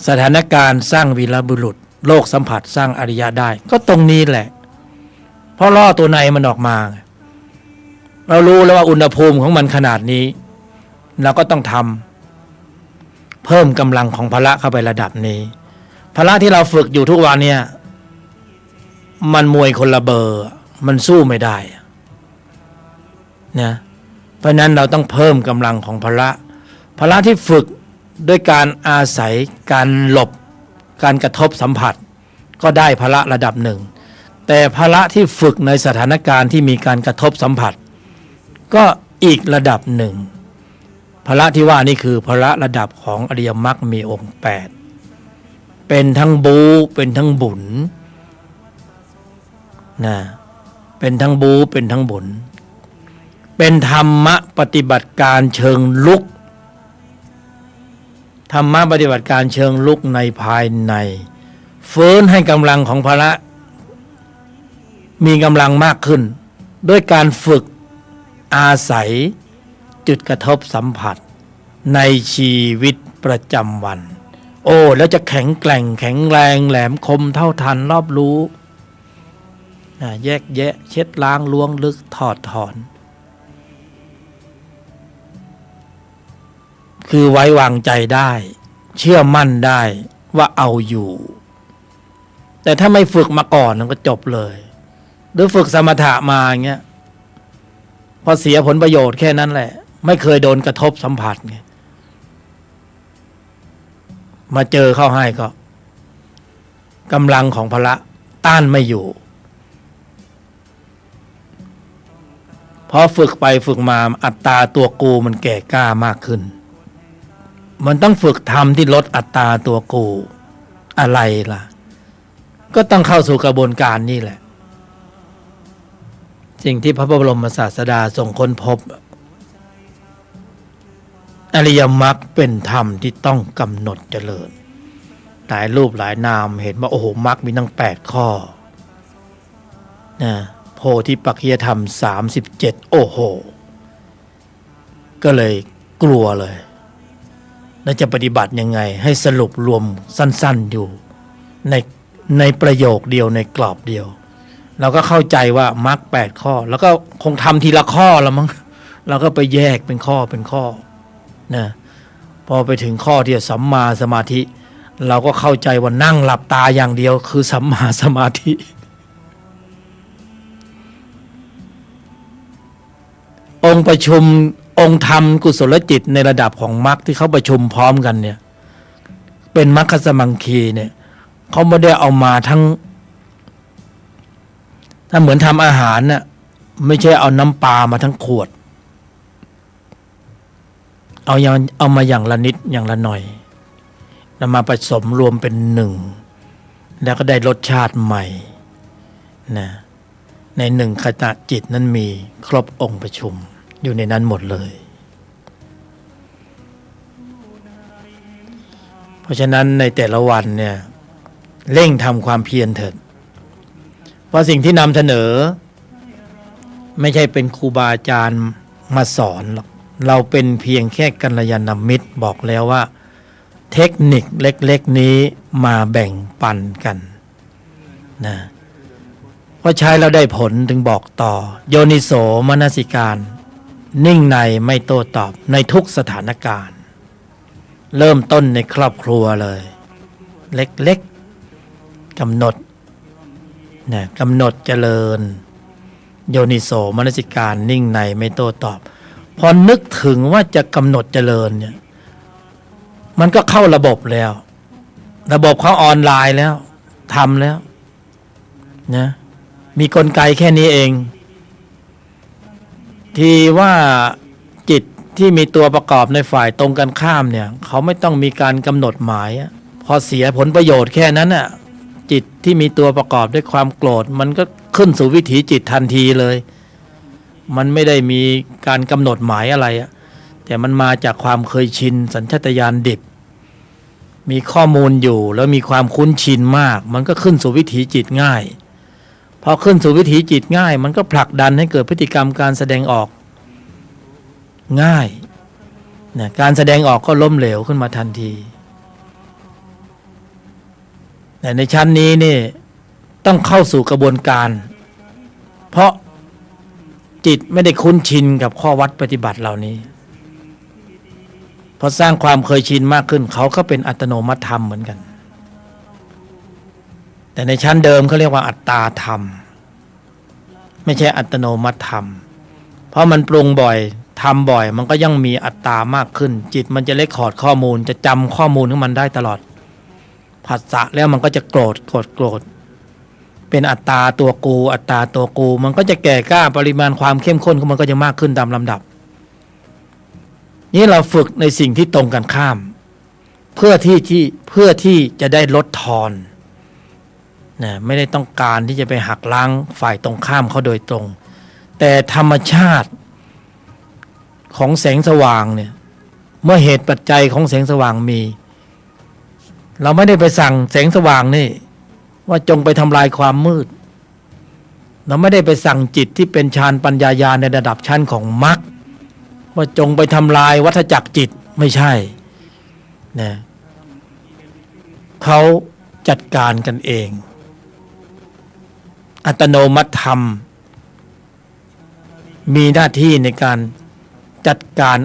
สถานการณ์สร้างวีรบุรุษโลกสัมผัสสร้างอริยะได้ก็ตรงนี้แหละเพราะล่อตัวในมันออกมาเรารู้แล้วว่าอุณหภูมิของมันขนาดนี้เราก็ต้องทำเพิ่มกำลังของพละเข้าไประดับนี้พละที่เราฝึกอยู่ทุกวันเนี่ยมันมวยคนละเบอร์มันสู้ไม่ได้นะเพราะนั้นเราต้องเพิ่มกำลังของพละที่ฝึกด้วยการอาศัยการหลบการกระทบสัมผัสก็ได้พละระดับหนึ่งแต่พละที่ฝึกในสถานการณ์ที่มีการกระทบสัมผัสก็อีกระดับหนึ่งพละที่ว่านี่คือพละระดับของอริยมรรคมีองค์8เป็นทั้งบูเป็นทั้งบุญนะเป็นทั้งบูเป็นทั้งบุญเป็นธรรมะปฏิบัติการเชิงลุกธรรมะปฏิบัติการเชิงลุกในภายในฟื้นให้กำลังของพละมีกำลังมากขึ้นด้วยการฝึกอาศัยจุดกระทบสัมผัสในชีวิตประจำวันโอ้แล้วจะแข็งแกร่งแข็งแรงแหลมคมเท่าทันรอบรู้แยกแยะเช็ดล้างล้วงลึกถอดถอนคือไว้วางใจได้เชื่อมั่นได้ว่าเอาอยู่แต่ถ้าไม่ฝึกมาก่อนมันก็จบเลยหรือฝึกสมถะมาอย่างเงี้ยพอเสียผลประโยชน์แค่นั้นแหละไม่เคยโดนกระทบสัมผัสไงมาเจอเข้าให้ก็กำลังของพละต้านไม่อยู่พอฝึกไปฝึกมาอัตตาตัวกูมันแก่กล้ามากขึ้นมันต้องฝึกทำที่ลดอัตตาตัวกูอะไรล่ะก็ต้องเข้าสู่กระบวนการนี่แหละสิ่งที่พระบรมศาสดาทรงค้นพบอริยมรรคเป็นธรรมที่ต้องกำหนดเจริญหลายรูปหลายนามเห็นว่าโอ้โหมรรคมีตั้ง8ข้อนะโพธิปักขิยธรรม37โอ้โหก็เลยกลัวเลยแล้วจะปฏิบัติยังไงให้สรุปรวมสั้นๆอยู่ในประโยคเดียวในกรอบเดียวเราก็เข้าใจว่ามรรค8ข้อแล้วก็คงทำทีละข้อแล้วมั้งเราก็ไปแยกเป็นข้อเป็นข้อนะพอไปถึงข้อที่สัมมาสมาธิเราก็เข้าใจว่านั่งหลับตาอย่างเดียวคือสัมมาสมาธิองค์ประชุมองค์ธรรมกุศลจิตในระดับของมรรคที่เขาประชุมพร้อมกันเนี่ยเป็นมรรคสมังคีเนี่ยเขาไม่ได้เอามาทั้งถ้าเหมือนทำอาหารน่ะไม่ใช่เอาน้ำปลามาทั้งขวดเอามาอย่างละนิดอย่างละหน่อยแล้วมาผสมรวมเป็นหนึ่งแล้วก็ได้รสชาติใหม่นะในหนึ่งขณะจิตนั้นมีครบองค์ประชุมอยู่ในนั้นหมดเลยเพราะฉะนั้นในแต่ละวันเนี่ยเร่งทำความเพียรเถิดเพราะสิ่งที่นำเสนอไม่ใช่เป็นครูบาอาจารย์มาสอนหรอกเราเป็นเพียงแค่กัลยาณมิตรบอกแล้วว่าเทคนิคเล็กๆนี้มาแบ่งปันกันนะเพราะใช้แล้วได้ผลถึงบอกต่อโยนิโสมนสิการนิ่งในไม่โต้ตอบในทุกสถานการณ์เริ่มต้นในครอบครัวเลยเล็กๆกำหนดนะกำหนดเจริญโยนิโสมนสิการนิ่งในไม่โต้ตอบพอนึกถึงว่าจะกำหนดเจริญเนี่ยมันก็เข้าระบบแล้วระบบเขาออนไลน์แล้วทำแล้วนะมีกลไกแค่นี้เองที่ว่าจิตที่มีตัวประกอบในฝ่ายตรงกันข้ามเนี่ยเขาไม่ต้องมีการกำหนดหมายพอเสียผลประโยชน์แค่นั้นน่ะจิตที่มีตัวประกอบด้วยความโกรธมันก็ขึ้นสู่วิถีจิตทันทีเลยมันไม่ได้มีการกำหนดหมายอะไรแต่มันมาจากความเคยชินสัญชาตญาณดิบมีข้อมูลอยู่แล้วมีความคุ้นชินมากมันก็ขึ้นสู่วิถีจิตง่ายพอขึ้นสู่วิถีจิตง่ายมันก็ผลักดันให้เกิดพฤติกรรมการแสดงออกง่าย นะการแสดงออกก็ล้มเหลวขึ้นมาทันทีแต่ในชั้นนี้นี่ต้องเข้าสู่กระบวนการเพราะจิตไม่ได้คุ้นชินกับข้อวัดปฏิบัติเหล่านี้พอสร้างความเคยชินมากขึ้นเขาก็เป็นอัตโนมัติธรรมเหมือนกันแต่ในชั้นเดิมเขาเรียกว่าอัตตาธรรมไม่ใช่อัตโนมัติธรรมเพราะมันปรุงบ่อยทำบ่อยมันก็ยังมีอัตตามากขึ้นจิตมันจะเล็กขอดข้อมูลจะจำข้อมูลของมันได้ตลอดผัสสะแล้วมันก็จะโกรธเป็นอัตตาตัวกูอัตตาตัวกูมันก็จะแก่กล้าปริมาณความเข้มข้นของมันก็จะมากขึ้นตามลำดับนี่เราฝึกในสิ่งที่ตรงกันข้ามเพื่อที่จะได้ลดทอนนะไม่ได้ต้องการที่จะไปหักล้างฝ่ายตรงข้ามเขาโดยตรงแต่ธรรมชาติของแสงสว่างเนี่ยเมื่อเหตุปัจจัยของแสงสว่างมีเราไม่ได้ไปสั่งแสงสว่างนี่ว่าจงไปทำลายความมืดเราไม่ได้ไปสั่งจิตที่เป็นฌานปัญญาญาณในระดับชั้นของมรรคว่าจงไปทำลายวัฏจักรจิตไม่ใช่นะเขาจัดการกันเองอัตโนมัติธรรมมีหน้าที่ในการจัดการ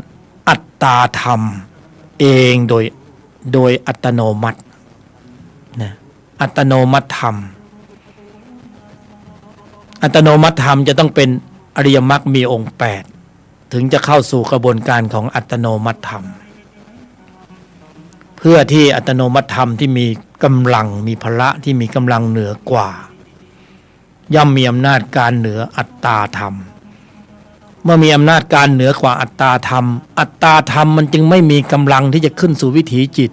อัตตาธรรมเองโดยอัตโนมัตินะอัตโนมัติธรรมอัตโนมัติธรรมจะต้องเป็นอริยมรรคมีองค์8ถึงจะเข้าสู่กระบวนการของอัตโนมัติธรรมเพื่อที่อัตโนมัติธรรมที่มีกำลังมีพละที่มีกำลังเหนือกว่าย่อมมีอำนาจการเหนืออัตตาธรรมเมื่อมีอำนาจการเหนือกว่าอัตตาธรรมอัตตาธรรมมันจึงไม่มีกำลังที่จะขึ้นสู่วิถีจิต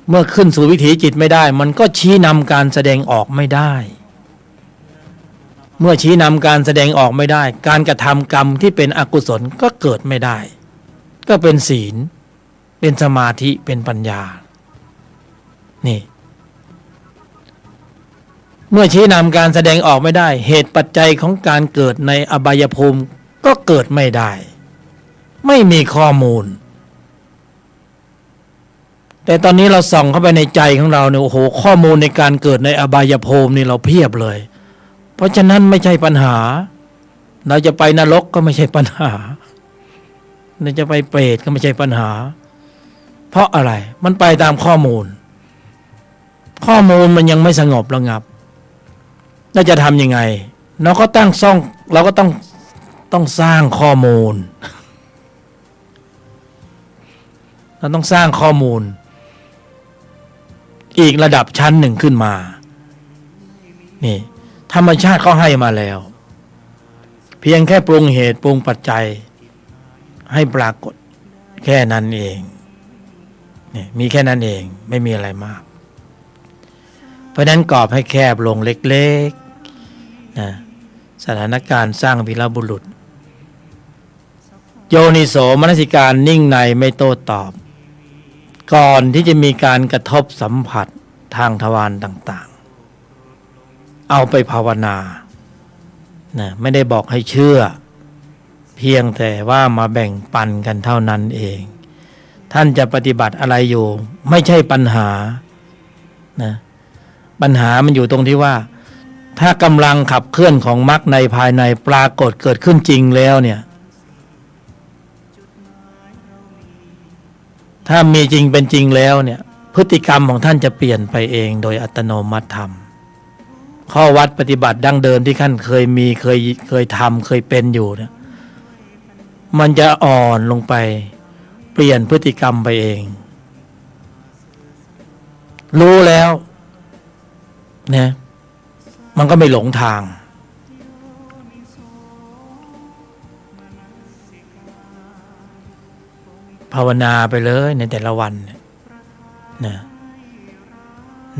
เมื่อขึ้นสู่วิถีจิตไม่ได้มันก็ชี้นำการแสดงออกไม่ได้เมื่อชี้นำการแสดงออกไม่ได้การกระทำกรรมที่เป็นอกุศลก็เกิดไม่ได้ก็เป็นศีลเป็นสมาธิเป็นปัญญานี่เมื่อชี้นำการแสดงออกไม่ได้เหตุปัจจัยของการเกิดในอบายภูมิก็เกิดไม่ได้ไม่มีข้อมูลแต่ตอนนี้เราส่องเข้าไปในใจของเราเนี่ยโอ้โหข้อมูลในการเกิดในอบายภูมินี่เราเพียบเลยเพราะฉะนั้นไม่ใช่ปัญหาเราจะไปนรกก็ไม่ใช่ปัญหาเราจะไปเปรตก็ไม่ใช่ปัญหาเพราะอะไรมันไปตามข้อมูลมันยังไม่สงบระงับเราจะทำยังไงเราก็ต้องสร้างข้อมูลเราต้องสร้างข้อมูลอีกระดับชั้นหนึ่งขึ้นมานี่ธรรมชาติเขาให้มาแล้วเพียงแค่ปรุงเหตุปรุงปัจจัยให้ปรากฏแค่นั้นเองนี่มีแค่นั้นเองไม่มีอะไรมากเพราะนั้นกรอบให้แคบลงเล็กๆนะสถานการณ์สร้างวีรบุรุษโยนิโสมนสิการนิ่งในไม่โต้ตอบก่อนที่จะมีการกระทบสัมผัสทางทวารต่างๆเอาไปภาวนานะไม่ได้บอกให้เชื่อเพียงแต่ว่ามาแบ่งปันกันเท่านั้นเองท่านจะปฏิบัติอะไรอยู่ไม่ใช่ปัญหานะปัญหามันอยู่ตรงที่ว่าถ้ากำลังขับเคลื่อนของมรรคในภายในปรากฏเกิดขึ้นจริงแล้วเนี่ยถ้ามีจริงเป็นจริงแล้วเนี่ยพฤติกรรมของท่านจะเปลี่ยนไปเองโดยอัตโนมัติธรรมข้อวัดปฏิบัติดั้งเดิมที่ท่านเคยทำเคยเป็นอยู่เนี่ยมันจะอ่อนลงไปเปลี่ยนพฤติกรรมไปเองรู้แล้วเนี่ยมันก็ไม่หลงทางภาวนาไปเลยในแต่ละวันเนี่ย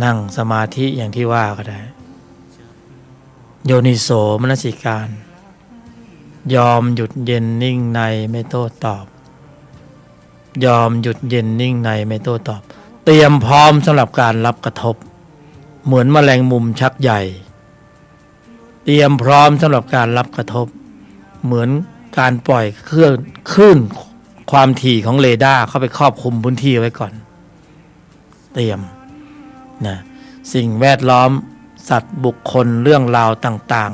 นั่งสมาธิอย่างที่ว่าก็ได้โยนิโสมนสิการยอมหยุดเย็นนิ่งในไม่โต้ตอบยอมหยุดเย็นนิ่งในไม่โต้ตอบเตรียมพร้อมสำหรับการรับกระทบเหมือนแมลงมุมชักใหญ่เตรียมพร้อมสำหรับการรับกระทบเหมือนการปล่อยคลื่นค ความถี่ของเรดาร์เข้าไปครอบคลุมพื้นที่ไว้ก่อนเตรียมนะสิ่งแวดล้อมสัตว์บุคคลเรื่องราวต่าง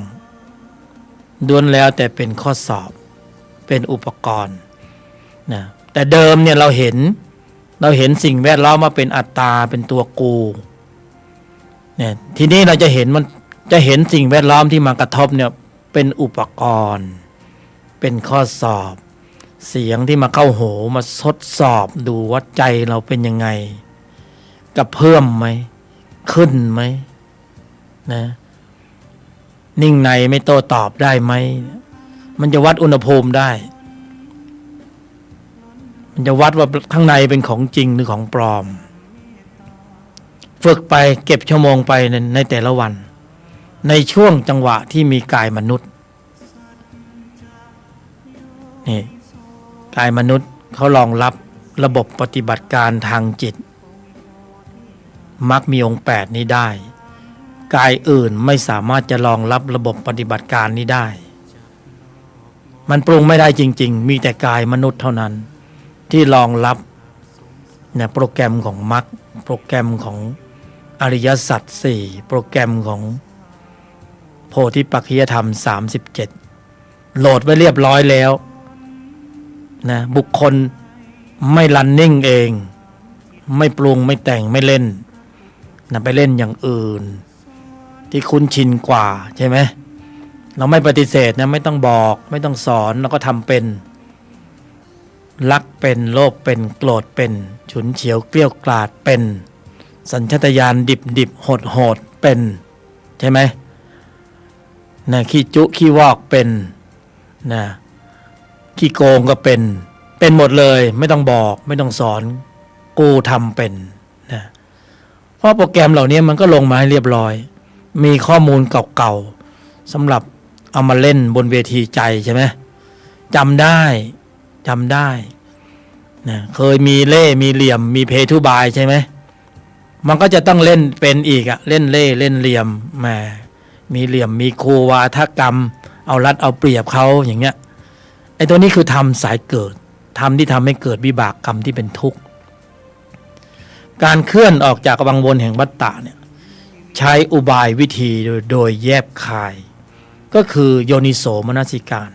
ๆล้วนแล้วแต่เป็นข้อสอบเป็นอุปกรณ์นะแต่เดิมเนี่ยเราเห็นสิ่งแวดล้อมมาเป็นอัตตาเป็นตัวกูเนี่ยทีนี้เราจะเห็นสิ่งแวดล้อมที่มากระทบเนี่ยเป็นอุปกรณ์เป็นข้อสอบเสียงที่มาเข้าหูมาทดสอบดูว่าใจเราเป็นยังไงกระเพื่อมไหมขึ้นไหมนะนิ่งในไม่โต้ตอบได้ไหมมันจะวัดอุณหภูมิได้มันจะวัดว่าข้างในเป็นของจริงหรือของปลอมฝึกไปเก็บชั่วโมงไปในแต่ละวันในช่วงจังหวะที่มีกายมนุษย์นี่กายมนุษย์เขารองรับระบบปฏิบัติการทางจิตมักมีองค์8นี้ได้กายอื่นไม่สามารถจะรองรับระบบปฏิบัติการนี้ได้มันปรุงไม่ได้จริงๆมีแต่กายมนุษย์เท่านั้นที่รองรับเนี่ยโปรแกรมของมรรคโปรแกรมของอริยสัจ4โปรแกรมของโพธิปัจจยธรรม37โหลดไว้เรียบร้อยแล้วนะบุคคลไม่รันนิ่งเองไม่ปรุงไม่แต่งไม่เล่นนะไปเล่นอย่างอื่นที่คุ้นชินกว่าใช่ไหมเราไม่ปฏิเสธนะไม่ต้องบอกไม่ต้องสอนเราก็ทำเป็นรักเป็นโลภเป็นโกรธเป็นฉุนเฉียวเกลี้ยวกล่อมเป็นสัญชาตญาณดิบโหดเป็นใช่ไหมนะขี้จุขี้วอกเป็นนะขี้โกงก็เป็นหมดเลยไม่ต้องบอกไม่ต้องสอนกูทำเป็นนะเพราะโปรแกรมเหล่านี้มันก็ลงมาให้เรียบร้อยมีข้อมูลเก่าๆสำหรับเอามาเล่นบนเวทีใจใช่ไหมจำได้นะเคยมีเล่มีเหลี่ยมมีเพทุบายใช่ไหมมันก็จะต้องเล่นเป็นอีกอะเล่นเล่เล่นเหลี่ยมแหมมีเหลี่ยมมีคูวาทกรรมเอารัดเอาเปรียบเขาอย่างเงี้ยไอ้ตัวนี้คือทำสายเกิดทำที่ทำให้เกิดวิบากกรรมที่เป็นทุกข์การเคลื่อนออกจากวังวนแห่งวัฏฏะเนี่ยใช้อุบายวิธีโดยแยบคายก็คือโยนิโสมนสิการ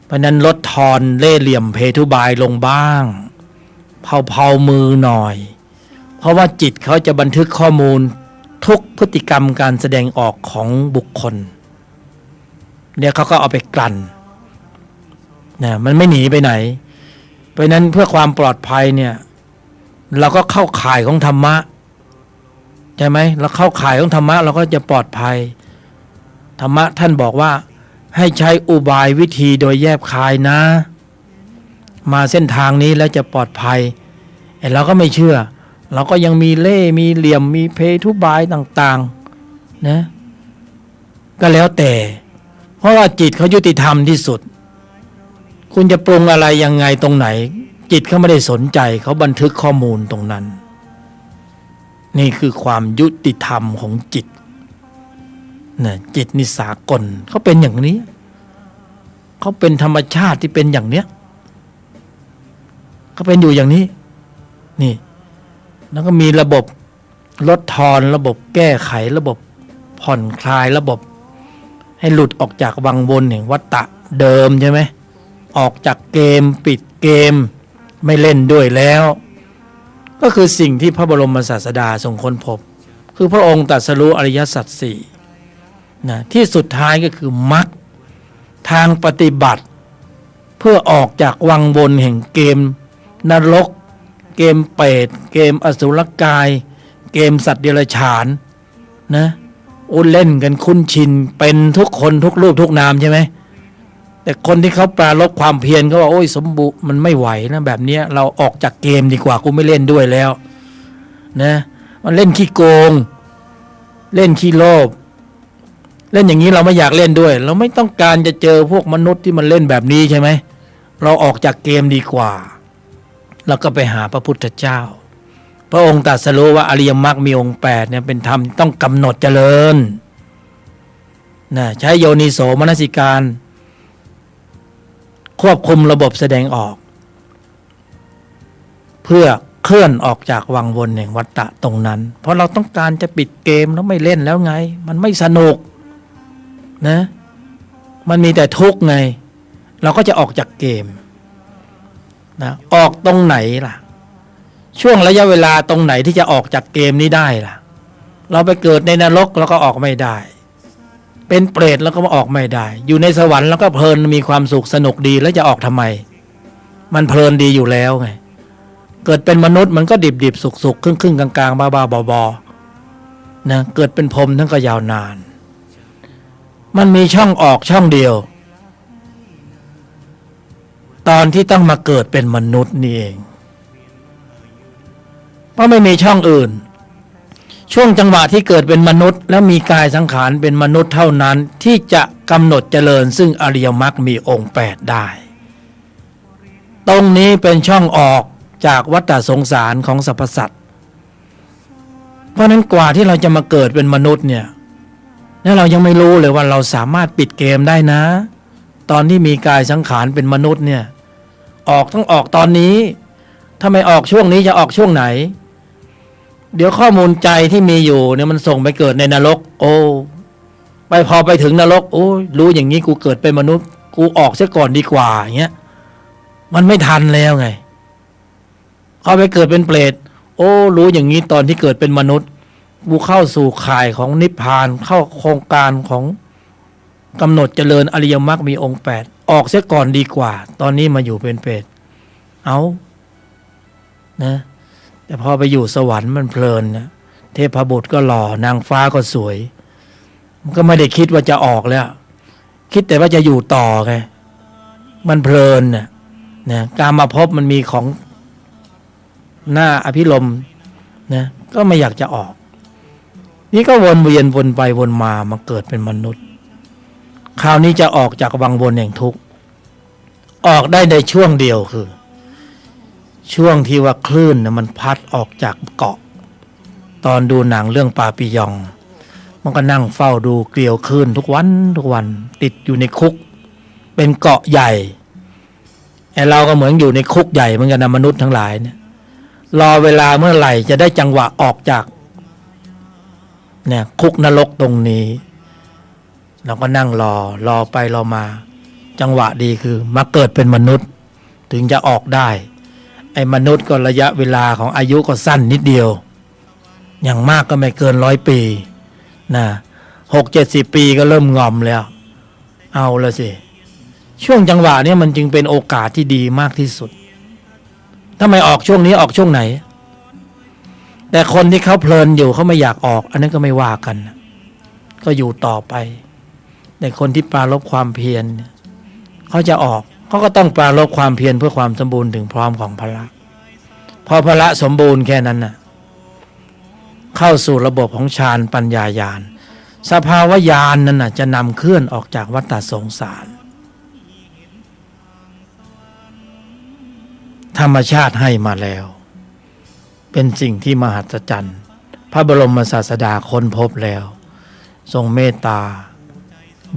เพราะนั้นลดทอนเล่เหลี่ยมเพทุบายลงบ้างเผามือหน่อยเพราะว่าจิตเขาจะบันทึกข้อมูลทุกพฤติกรรมการแสดงออกของบุคคลเนี่ยเขาก็เอาไปกลั่นนะมันไม่หนีไปไหนเพราะนั้นเพื่อความปลอดภัยเนี่ยเราก็เข้าข่ายของธรรมะใช่ไหมเราเข้าข่ายของธรรมะเราก็จะปลอดภัยธรรมะท่านบอกว่าให้ใช้อุบายวิธีโดยแยบคายนะมาเส้นทางนี้แล้วจะปลอดภัยไอ้เราก็ไม่เชื่อเราก็ยังมีเล่มีเหลี่ยมมีเพทุบายต่างๆนะก็แล้วแต่เพราะว่าจิตเขายุติธรรมที่สุดคุณจะปรุงอะไรยังไงตรงไหนจิตเขาไม่ได้สนใจเขาบันทึกข้อมูลตรงนั้นนี่คือความยุติธรรมของจิตนะจิตนิสากลเขาเป็นอย่างนี้เขาเป็นธรรมชาติที่เป็นอย่างเนี้ยเขาเป็นอยู่อย่างนี้นี่แล้วก็มีระบบลดทอนระบบแก้ไขระบบผ่อนคลายระบบให้หลุดออกจากวังวนแห่งวัฏฏะเดิมใช่ไหมออกจากเกมปิดเกมไม่เล่นด้วยแล้วก็คือสิ่งที่พระบรมศาสดาทรงค้นพบคือพระองค์ตรัสรู้อริยสัจสี่นะที่สุดท้ายก็คือมรรคทางปฏิบัติเพื่อออกจากวังวนแห่งเกมนรกเกมเปรตเกมอสุรกายเกมสัตว์เดรัจฉานนะเล่นกันคุ้นชินเป็นทุกคนทุกรูปทุกนามใช่ไหมแต่คนที่เขาปรารภความเพียรเขาว่าโอ้ยสมบุมันไม่ไหวนะแบบนี้เราออกจากเกมดีกว่ากูไม่เล่นด้วยแล้วนะมันเล่นขี้โกงเล่นขี้โลภเล่นอย่างนี้เราไม่อยากเล่นด้วยเราไม่ต้องการจะเจอพวกมนุษย์ที่มันเล่นแบบนี้ใช่ไหมเราออกจากเกมดีกว่าแล้วก็ไปหาพระพุทธเจ้าพระองค์ตรัสรู้ว่าอริยมรรคมีองค์8เนี่ยเป็นธรรมต้องกำหนดเจริญนะใช้โยนิโสมนสิการ ควบคุมระบบแสดงออก เพื่อเคลื่อนออกจากวังวนแห่งวัฏฏะตรงนั้นเพราะเราต้องการจะปิดเกมแล้วไม่เล่นแล้วไงมันไม่สนุกนะมันมีแต่ทุกข์ไงเราก็จะออกจากเกมนะออกตรงไหนล่ะช่วงระยะเวลาตรงไหนที่จะออกจากเกมนี้ได้ล่ะเราไปเกิดในนรกแล้วก็ออกไม่ได้เป็นเปรตแล้วก็ออกไม่ได้อยู่ในสวรรค์แล้วก็เพลินมีความสุขสนุกดีแล้วจะออกทำไมมันเพลินดีอยู่แล้วไงเกิดเป็นมนุษย์มันก็ดิบสุกครึ่งกลางบ้าบอนะเกิดเป็นพรหมทั้งก็ยาวนานมันมีช่องออกช่องเดียวตอนที่ต้องมาเกิดเป็นมนุษย์นี่เองเพราะไม่มีช่องอื่นช่วงจังหวะที่เกิดเป็นมนุษย์แล้วมีกายสังขารเป็นมนุษย์เท่านั้นที่จะกำหนดเจริญซึ่งอริยมรรคมีองค์8ได้ตรงนี้เป็นช่องออกจากวัฏสงสารของสรรพสัตว์เพราะนั้นกว่าที่เราจะมาเกิดเป็นมนุษย์เนี่ยแล้วเรายังไม่รู้เลยว่าเราสามารถปิดเกมได้นะตอนที่มีกายสังขารเป็นมนุษย์เนี่ยต้องออกตอนนี้ถ้าไม่ออกช่วงนี้จะออกช่วงไหนเดี๋ยวข้อมูลใจที่มีอยู่เนี่ยมันส่งไปเกิดในนรกโอ้พอไปถึงนรกโอ้รู้อย่างนี้กูเกิดเป็นมนุษย์กูออกเสียก่อนดีกว่าอย่างเงี้ยมันไม่ทันแล้วไงพอไปเกิดเป็นเปรตโอ้รู้อย่างนี้ตอนที่เกิดเป็นมนุษย์กูเข้าสู่ข่ายของนิพพานเข้าโครงการของกำหนดเจริญอริยมรรคมีองค์8ออกเสียก่อนดีกว่าตอนนี้มาอยู่เป็นเปรตเอานะแต่พอไปอยู่สวรรค์มันเพลินนะเทพบุตรก็หล่อนางฟ้าก็สวยมันก็ไม่ได้คิดว่าจะออกแล้วคิดแต่ว่าจะอยู่ต่อไงมันเพลินนะการมาพบมันมีของหน้าอภิรมย์นะก็ไม่อยากจะออกนี่ก็วนเวียนวนไปวนมาเกิดเป็นมนุษย์คราวนี้จะออกจากวังวนแห่งทุกข์ออกได้ในช่วงเดียวคือช่วงที่ว่าคลื่นนะมันพัดออกจากเกาะตอนดูหนังเรื่องปาปิยองมันก็นั่งเฝ้าดูเกลียวคลื่นทุกวันติดอยู่ในคุกเป็นเกาะใหญ่ไอ้เราก็เหมือนอยู่ในคุกใหญ่เหมือนกันนะมนุษย์ทั้งหลายเนี่ยรอเวลาเมื่อไหร่จะได้จังหวะออกจากเนี่ยคุกนรกตรงนี้เราก็นั่งรอไปรอมาจังหวะดีคือมาเกิดเป็นมนุษย์ถึงจะออกได้ไอ้มนุษย์ก็ระยะเวลาของอายุก็สั้นนิดเดียวอย่างมากก็ไม่เกิน100 ปีนะ60-70 ปีก็เริ่มงอมแล้วเอาละสิช่วงจังหวะนี้มันจึงเป็นโอกาสที่ดีมากที่สุดถ้าไม่ออกช่วงนี้ออกช่วงไหนแต่คนที่เขาเพลินอยู่เขาไม่อยากออกอันนั้นก็ไม่ว่ากันก็อยู่ต่อไปแต่คนที่ปรารภความเพียรเขาจะออกเขาก็ต้องปรารภความเพียรเพื่อความสมบูรณ์ถึงพร้อมของพละพอพละสมบูรณ์แค่นั้นน่ะเข้าสู่ระบบของฌานปัญญาญาณสภาวะญาณนั้นน่ะจะนำเคลื่อนออกจากวัฏสงสารธรรมชาติให้มาแล้วเป็นสิ่งที่มหัศจรรย์พระบรมศาสดาค้นพบแล้วทรงเมตตา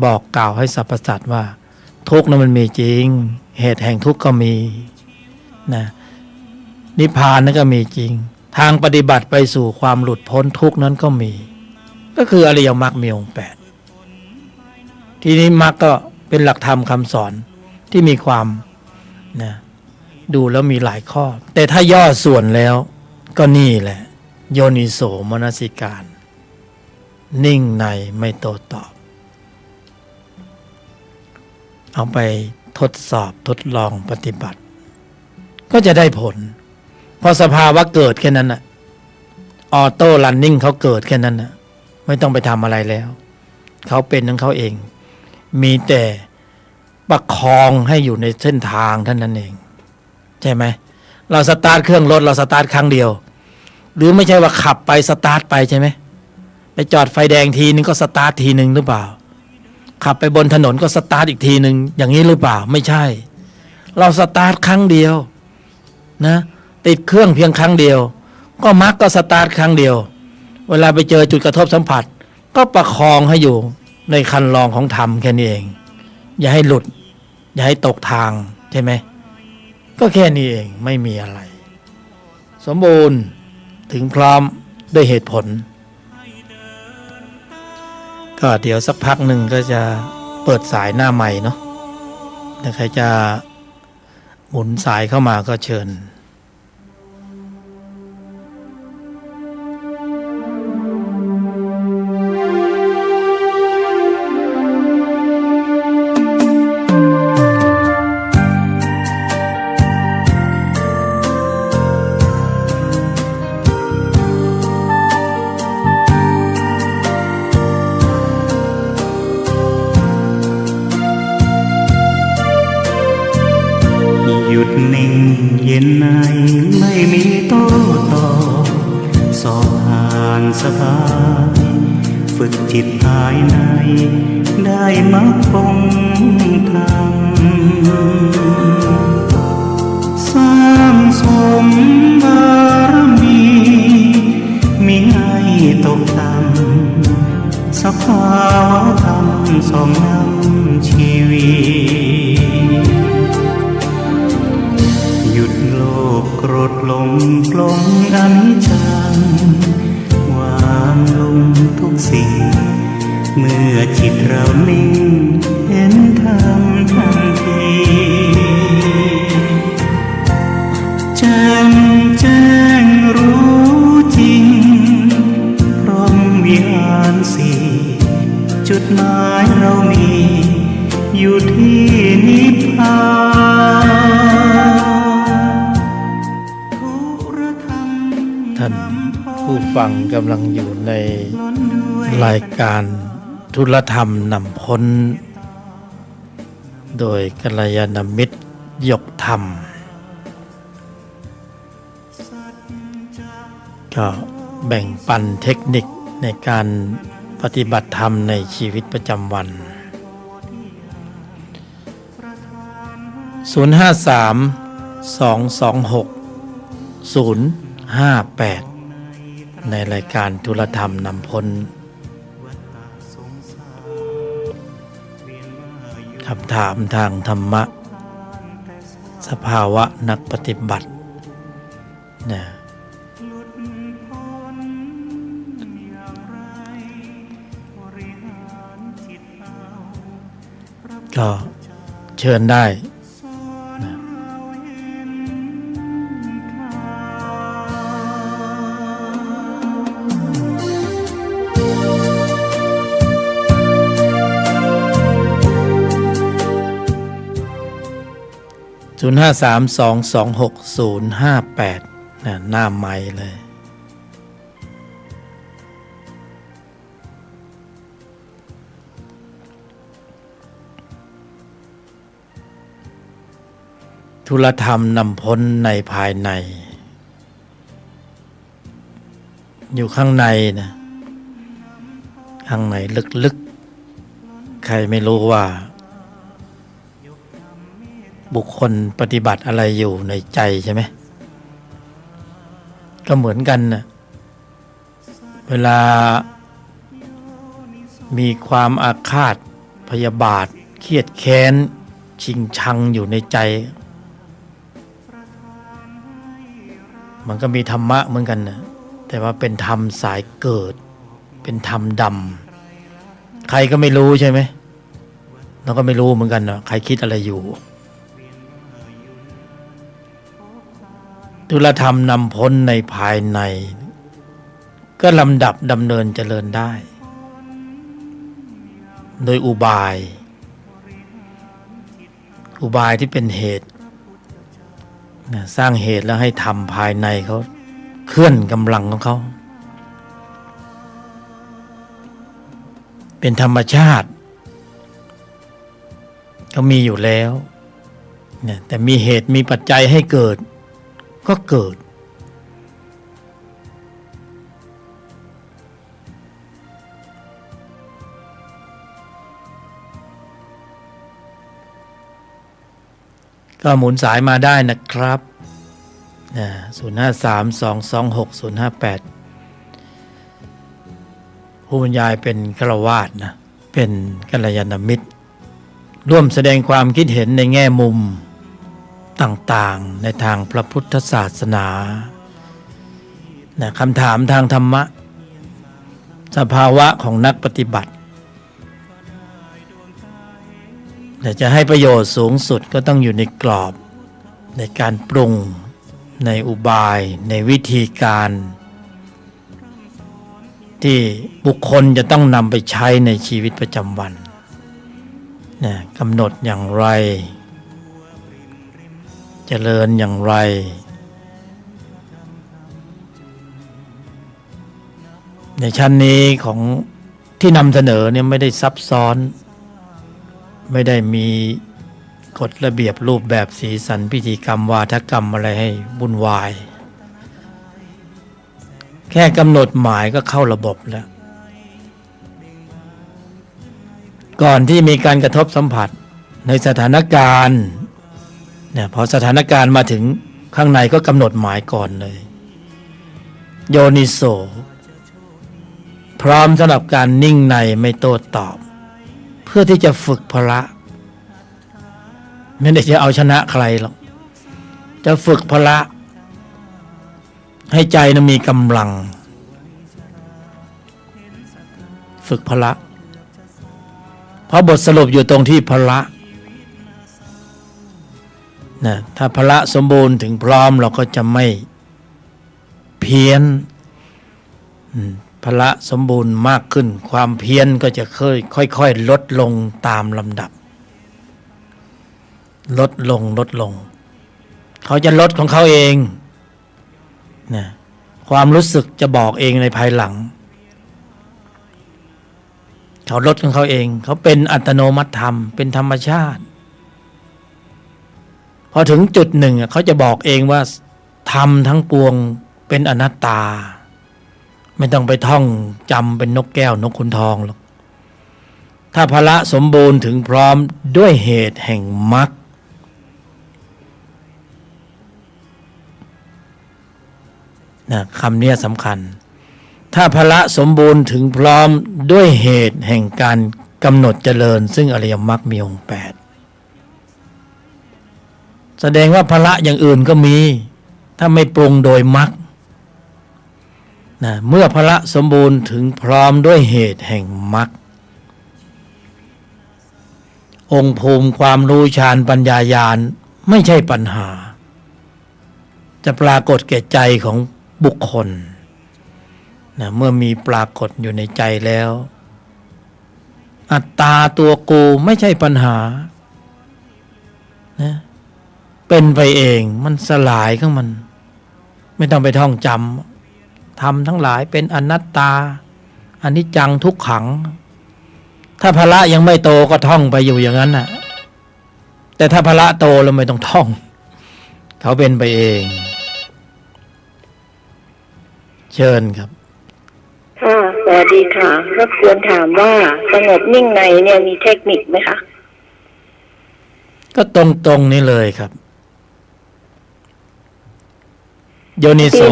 บอกกล่าวให้สรรพสัตว์ว่าทุกข์นั้นมันมีจริงเหตุแห่งทุกข์ก็มีนะนิพพานนั้นก็มีจริงทางปฏิบัติไปสู่ความหลุดพ้นทุกข์นั้นก็มีก็คืออริยมรรคมีองค์8ทีนี้มรรคก็เป็นหลักธรรมคำสอนที่มีความนะดูแล้วมีหลายข้อแต่ถ้าย่อส่วนแล้วก็นี่แหละโยนิโสมนสิการนิ่งในไม่โต้ตอบเอาไปทดสอบทดลองปฏิบัติก็จะได้ผลพอสภาวะเกิดแค่นั้นน่ะออโต้รันนิ่งเขาเกิดแค่นั้นน่ะไม่ต้องไปทำอะไรแล้วเขาเป็นของเขาเองมีแต่ประคองให้อยู่ในเส้นทางเท่านั้นเองใช่ไหมเราสตาร์ทเครื่องรถเราสตาร์ทครั้งเดียวหรือไม่ใช่ว่าขับไปสตาร์ทไปใช่ไหมไปจอดไฟแดงทีนึงก็สตาร์ททีนึงหรือเปล่าขับไปบนถนนก็สตาร์ทอีกทีนึงอย่างนี้หรือเปล่าไม่ใช่เราสตาร์ทครั้งเดียวนะติดเครื่องเพียงครั้งเดียวก็มักก็สตาร์ทครั้งเดียวเวลาไปเจอจุดกระทบสัมผัสก็ประคองให้อยู่ในคันลองของธรรมแค่นี้เองอย่าให้หลุด อย่าให้ตกทางใช่ไหมก็แค่นี้เองไม่มีอะไร สมบูรณ์ถึงพร้อมด้วยเหตุผลก็เดี๋ยวสักพักหนึ่งก็จะเปิดสายหน้าใหม่เนาะถ้าใครจะหมุนสายเข้ามาก็เชิญหยุดนิ่งเย็นในไม่มีโต้ตอบสอบผ่านสบายฝึกจิตภายในได้มักคงธรรมสร้างสมบารมีมิให้ตกต่ำสภาวะธรรมสองนำชีวิตหยุดโลภโกรธหลงปลงอนิจจังวางลงทุกสิ่งเมื่อจิตเรานิ่งเห็นธรรมทันทีแจ่มแจ้งรู้จริงพร้อมวิหารสี่จุดหมายเรามีอยู่ที่นิพพานท่านผู้ฟังกำลังอยู่ในรายการธุลธรรมนำพ้นโดยกัลยาณมิตรยกธรรมก็แบ่งปันเทคนิคในการปฏิบัติธรรมในชีวิตประจำวัน053-226-058ในรายการธุลธรรมนำพ้นคำถามทางธรรมะสภาวะนักปฏิบัตินะก็เชิญได้นะ053-226-058นะหน้าไมค์เลยธุลธรรมนำพ้นในภายในอยู่ข้างในนะข้างในลึกๆใครไม่รู้ว่าบุคคลปฏิบัติอะไรอยู่ในใจใช่ไหมก็เหมือนกันนะเวลามีความอาฆาตพยาบาทเครียดแค้นชิงชังอยู่ในใจมันก็มีธรรมะเหมือนกันนะแต่ว่าเป็นธรรมสายเกิดเป็นธรรมดำใครก็ไม่รู้ใช่ไหมเราก็ไม่รู้เหมือนกันนะใครคิดอะไรอยู่ธุลธรรมนำพ้นในภายในก็ลำดับดำเนินเจริญได้โดยอุบายที่เป็นเหตุสร้างเหตุแล้วให้ทำภายในเขาเคลื่อนกำลังของเขาเป็นธรรมชาติก็มีอยู่แล้วเนี่ยแต่มีเหตุมีปัจจัยให้เกิดก็เกิดก็หมุนสายมาได้นะครับ053-226-058ผู้บรรยายเป็นฆราวาสนะเป็นกัลยาณมิตร ร่วมแสดงความคิดเห็นในแง่มุมต่างๆในทางพระพุทธศาสนาคำถามทางธรรมะสภาวะของนักปฏิบัติแต่จะให้ประโยชน์สูงสุดก็ต้องอยู่ในกรอบในการปรุงในอุบายในวิธีการที่บุคคลจะต้องนำไปใช้ในชีวิตประจำวันกำหนดอย่างไรเจริญอย่างไรในชั้นนี้ของที่นำเสนอเนี่ยไม่ได้ซับซ้อนไม่ได้มีกฎระเบียบรูปแบบสีสันพิธีกรรมวาทกรรมอะไรให้วุ่นวายแค่กำหนดหมายก็เข้าระบบแล้วก่อนที่มีการกระทบสัมผัสในสถานการณ์เนี่ยพอสถานการณ์มาถึงข้างในก็กำหนดหมายก่อนเลยโยนิโสพร้อมสำหรับการนิ่งในไม่โต้ตอบเพื่อที่จะฝึกพละไม่ได้จะเอาชนะใครหรอกจะฝึกพละให้ใจนั้นมีกำลังฝึกพละเพราะบทสรุปอยู่ตรงที่พละนะถ้าพละสมบูรณ์ถึงพร้อมเราก็จะไม่เพี้ยนพละสมบูรณ์มากขึ้นความเพี้ยนก็จะค่อยๆลดลงตามลำดับลดลงเขาจะลดของเขาเองนะความรู้สึกจะบอกเองในภายหลังเขาลดของเขาเองเขาเป็นอัตโนมัติธรรมเป็นธรรมชาติพอถึงจุดหนึ่งเขาจะบอกเองว่าธรรมทั้งปวงเป็นอนัตตาไม่ต้องไปท่องจำเป็นนกแก้วนกขุนทองหรอกถ้าพละสมบูรณ์ถึงพร้อมด้วยเหตุแห่งมรรคคำนี้สำคัญถ้าพละสมบูรณ์ถึงพร้อมด้วยเหตุแห่งการกำหนดเจริญซึ่งอริยมรรคมีองค์8แสดงว่าพละอย่างอื่นก็มีถ้าไม่ปรุงโดยมรรคเมื่อพละสมบูรณ์ถึงพร้อมด้วยเหตุแห่งมรรคองค์ภูมิความรู้ฌานปัญญาญาณไม่ใช่ปัญหาจะปรากฏแก่ใจของบุคคลเมื่อมีปรากฏอยู่ในใจแล้วอัตตาตัวกูไม่ใช่ปัญหาเป็นไปเองมันสลายของมันไม่ต้องไปท่องจำธรรมทั้งหลายเป็นอนัตตาอนิจจังทุกขังถ้าพละยังไม่โตก็ท่องไปอยู่อย่างนั้นน่ะแต่ถ้าพละโตแล้วไม่ต้องท่องเขาเป็นไปเองเชิญครับค่ะสวัสดีค่ะรบกวนถามว่าสงบนิ่งในเนี่ยมีเทคนิคไหมคะก็ตรงๆนี่เลยครับโยนิโส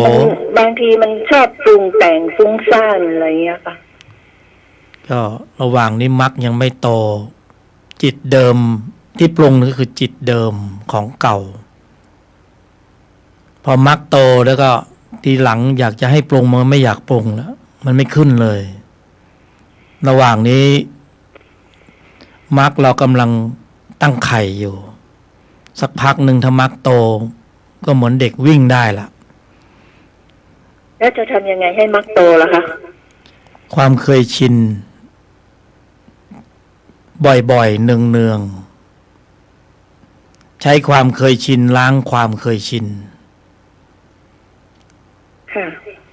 บางทีมันชอบปรุงแต่งฟุ้งซ่านอะไรเงี้ยค่ะก็ระหว่างนี้มรรคยังไม่โตจิตเดิมที่ปรุงก็คือจิตเดิมของเก่าพอมรรคโตแล้วก็ทีหลังอยากจะให้ปรุงมันไม่อยากปรุงแล้วมันไม่ขึ้นเลยระหว่างนี้มรรคเรากำลังตั้งไข่อยู่สักพักหนึ่งถ้ามรรคโตก็เหมือนเด็กวิ่งได้ละแล้วจะทำยังไงให้มรรคโตล่ะคะความเคยชินบ่อยๆเนืองๆใช้ความเคยชินล้างความเคยชิน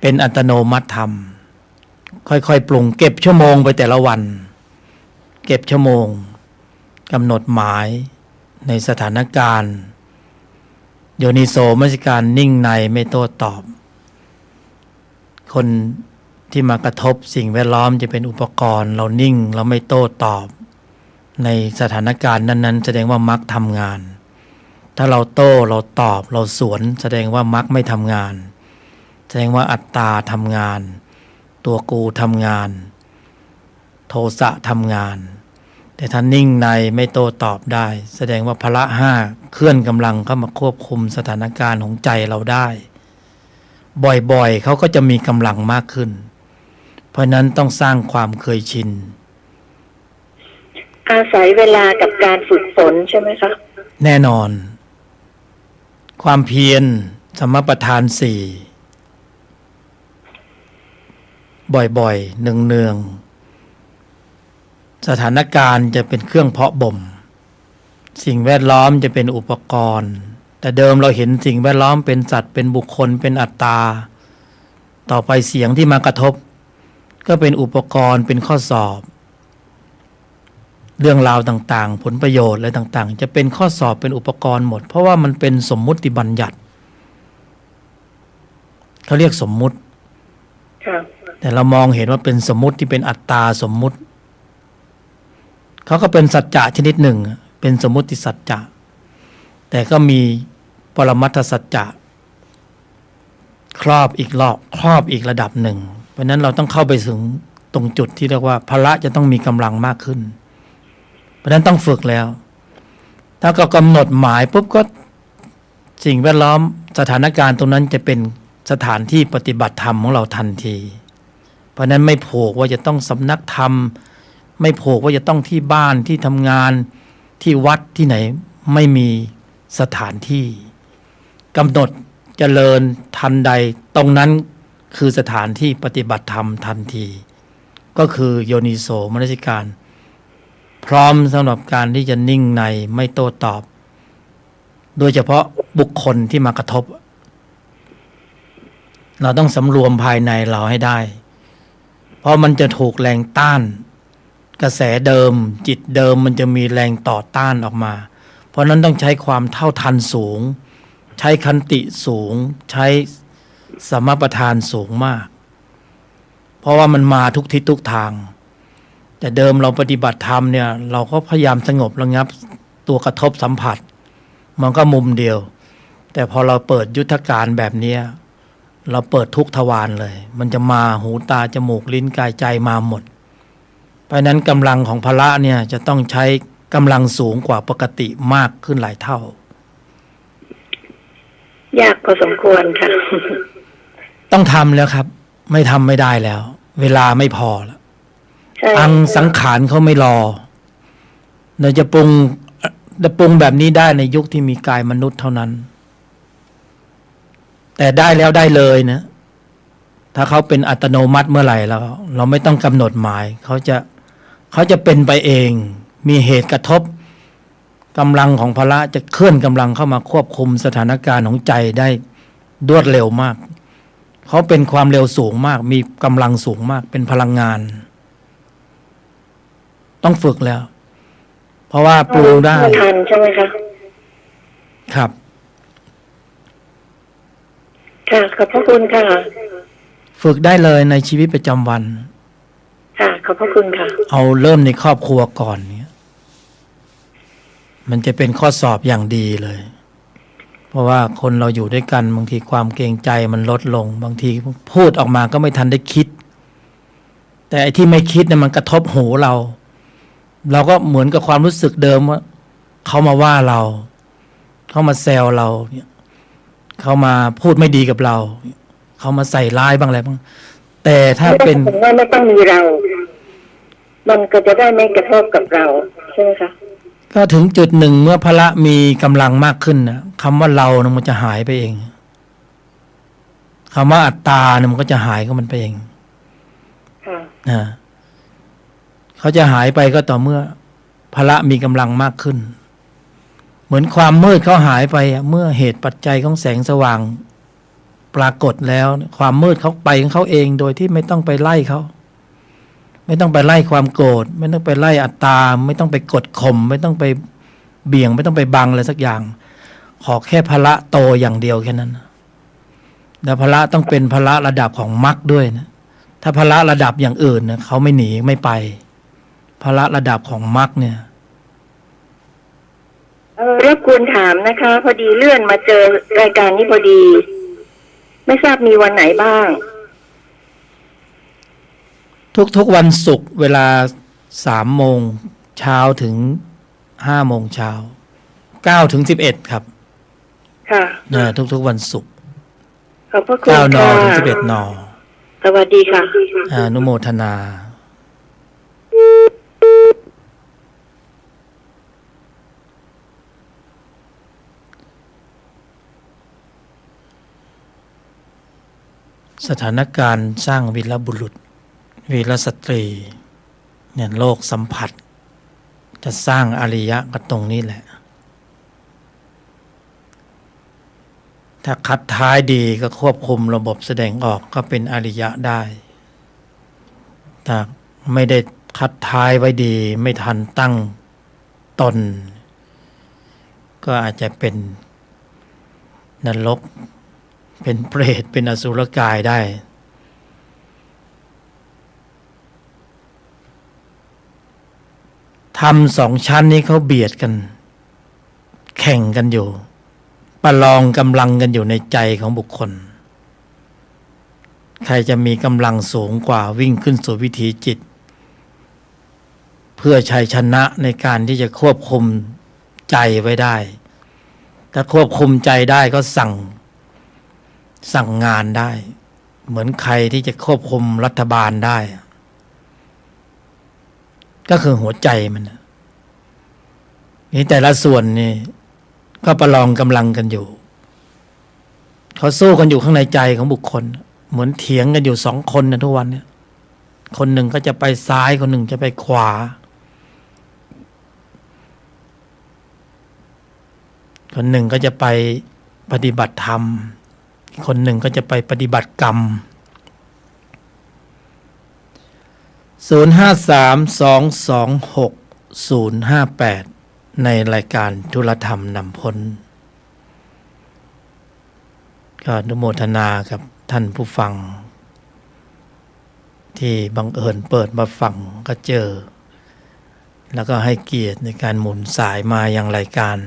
เป็นอัตโนมัติธรรมค่อยๆปรุงเก็บชั่วโมงไปแต่ละวันเก็บชั่วโมงกำหนดหมายในสถานการณ์โยนิโสมนสิการนิ่งในไม่โต้ตอบคนที่มากระทบสิ่งแวดล้อมจะเป็นอุปกรณ์เรานิ่งเราไม่โต้ตอบในสถานการณ์นั้นๆแสดงว่ามรรคทำงานถ้าเราโต้เราตอบเราสวนแสดงว่ามรรคไม่ทำงานแสดงว่าอัตตาทำงานตัวกูทำงานโทสะทำงาน แต่ถ้านิ่งในไม่โต้ตอบได้แสดงว่าพละห้าเคลื่อนกำลังเข้ามาควบคุมสถานการณ์ของใจเราได้บ่อยๆเขาก็จะมีกำลังมากขึ้นเพราะนั้นต้องสร้างความเคยชินอาศัยเวลากับการฝึกฝนใช่ไหมคะแน่นอนความเพียรสมประทานสี่บ่อยๆเนืองๆสถานการณ์จะเป็นเครื่องเพาะบ่มสิ่งแวดล้อมจะเป็นอุปกรณ์แต่เดิมเราเห็นสิ่งแวดล้อมเป็นสัตว์เป็นบุคคลเป็นอัตตาต่อไปเสียงที่มากระทบก็เป็นอุปกรณ์เป็นข้อสอบเรื่องราวต่างๆผลประโยชน์อะไรต่างๆจะเป็นข้อสอบเป็นอุปกรณ์หมดเพราะว่ามันเป็นสมมุติบัญญัติเขาเรียกสมมุติแต่เรามองเห็นว่าเป็นสมมุติที่เป็นอัตตาสมมุติเขาก็เป็นสัจจะชนิดหนึ่งเป็นสมมุติสัจจะแต่ก็มีปรมัตถสัจจะครอบอีกระดับหนึ่งเพราะนั้นเราต้องเข้าไปถึงตรงจุดที่เรียกว่าพละจะต้องมีกำลังมากขึ้นเพราะนั้นต้องฝึกแล้วถ้าก็กำหนดหมายปุ๊บก็สิ่งแวดล้อมสถานการณ์ตรงนั้นจะเป็นสถานที่ปฏิบัติธรรมของเราทันทีเพราะนั้นไม่ผูกว่าจะต้องสำนักธรรมไม่ผูกว่าจะต้องที่บ้านที่ทำงานที่วัดที่ไหนไม่มีสถานที่กำหนดเจริญทันใดตรงนั้นคือสถานที่ปฏิบัติธรรมทันทีก็คือโยนิโสมนสิการพร้อมสำหรับการที่จะนิ่งในไม่โต้ตอบโดยเฉพาะบุคคลที่มากระทบเราต้องสำรวมภายในเราให้ได้เพราะมันจะถูกแรงต้านกระแสเดิมจิตเดิมมันจะมีแรงต่อต้านออกมาเพราะนั้นต้องใช้ความเท่าทันสูงใช้ขันติสูงใช้สมประทานสูงมากเพราะว่ามันมาทุกทิศทุกทางแต่เดิมเราปฏิบัติธรรมเนี่ยเราก็พยายามสงบระงับตัวกระทบสัมผัสมันก็มุมเดียวแต่พอเราเปิดยุทธการแบบนี้เราเปิดทุกทวารเลยมันจะมาหูตาจมูกลิ้นกายใจมาหมดเพราะนั้นกำลังของพละเนี่ยจะต้องใช้กำลังสูงกว่าปกติมากขึ้นหลายเท่ายากพอสมควรค่ะต้องทำแล้วครับไม่ทำไม่ได้แล้วเวลาไม่พอแล้วอังสังขารเขาไม่รอเราจะปรุงแบบนี้ได้ในยุคที่มีกายมนุษย์เท่านั้นแต่ได้แล้วได้เลยนะถ้าเขาเป็นอัตโนมัติเมื่อไหร่แล้วเราไม่ต้องกำหนดหมายเขาจะเป็นไปเองมีเหตุกระทบกำลังของพละจะเคลื่อนกำลังเข้ามาควบคุมสถานการณ์ของใจได้รวดเร็วมากเขาเป็นความเร็วสูงมากมีกำลังสูงมากเป็นพลังงานต้องฝึกแล้วเพราะว่าปรุงได้ทันใช่ไหมคะครับค่ะขอบพระคุณค่ะฝึกได้เลยในชีวิตประจำวันค่ะขอบพระคุณค่ะเอาเริ่มในครอบครัวก่อนเนี่ยมันจะเป็นข้อสอบอย่างดีเลยเพราะว่าคนเราอยู่ด้วยกันบางทีความเกรงใจมันลดลงบางทีพูดออกมาก็ไม่ทันได้คิดแต่ไอ้ที่ไม่คิดเนี่ยมันกระทบหูเราก็เหมือนกับความรู้สึกเดิมว่าเขามาว่าเราเขามาแซวเราเขามาพูดไม่ดีกับเราเขามาใส่ร้ายบ้างอะไรบ้างแต่ถ้าเป็นว่าไม่ต้องมีเรามันก็จะได้ไม่กระทบกับเราใช่ไหมคะก็ถึงจุดหนึ่งเมื่อพละมีกำลังมากขึ้นนะคำว่าเรานะมันจะหายไปเองคำว่าอัตตานะมันก็จะหายของมันไปเองนะเขาจะหายไปก็ต่อเมื่อพละมีกำลังมากขึ้นเหมือนความมืดเขาหายไปเมื่อเหตุปัจจัยของแสงสว่างปรากฏแล้วความมืดเขาไปของเขาเองโดยที่ไม่ต้องไปไล่เขาไม่ต้องไปไล่ความโกรธไม่ต้องไปไล่อัตตาไม่ต้องไปกดข่มไม่ต้องไปเบี่ยงไม่ต้องไปบังอะไรสักอย่างขอแค่พละโตอย่างเดียวแค่นั้นแล้วพละต้องเป็นพละระดับของมรรคด้วยนะถ้าพละระดับอย่างอื่นนะเขาไม่หนีไม่ไปพละระดับของมรรคเนี่ยรบกวนถามนะคะพอดีเลื่อนมาเจอรายการนี้พอดีไม่ทราบมีวันไหนบ้างทุกวันศุกร์เวลา3 โมง เช้าถึง5 โมงเช้า9 ถึง 11ครับ ค่ะ ทุกวันศุกร์ ขอบพระคุณ 9 น ค่ะ ถึง 11 น สวัสดีค่ะ อนุโมทนาสถานการณ์สร้างวีรบุรุษวีรสตรีเนี่ยโลกสัมผัสจะสร้างอริยะก็ตรงนี้แหละถ้าคัดท้ายดีก็ควบคุมระบบแสดงออกก็เป็นอริยะได้ถ้าไม่ได้คัดท้ายไว้ดีไม่ทันตั้งตนก็อาจจะเป็นนรกเป็นเปรตเป็นอสุรกายได้ธรรม2 ชั้นนี้เขาเบียดกันแข่งกันอยู่ประลองกำลังกันอยู่ในใจของบุคคลใครจะมีกำลังสูงกว่าวิ่งขึ้นสู่วิถีจิตเพื่อชัยชนะในการที่จะควบคุมใจไว้ได้ถ้าควบคุมใจได้ก็สั่งงานได้เหมือนใครที่จะควบคุมรัฐบาลได้ก็คือหัวใจมันนี่แต่ละส่วนนี่ก็ประลองกำลังกันอยู่เขาสู้กันอยู่ข้างในใจของบุคคลเหมือนเถียงกันอยู่2 คนนะทุกวันเนี่ยคนหนึ่งก็จะไปซ้ายคนหนึ่งจะไปขวาคนหนึ่งก็จะไปปฏิบัติธรรมคนหนึ่งก็จะไปปฏิบัติกรรม053-226-058ในรายการธุรธรรมนำพ้นก็อนุโมทนากับท่านผู้ฟังที่บังเอิญเปิดมาฟังก็เจอแล้วก็ให้เกียรติในการหมุนสายมายังรายการ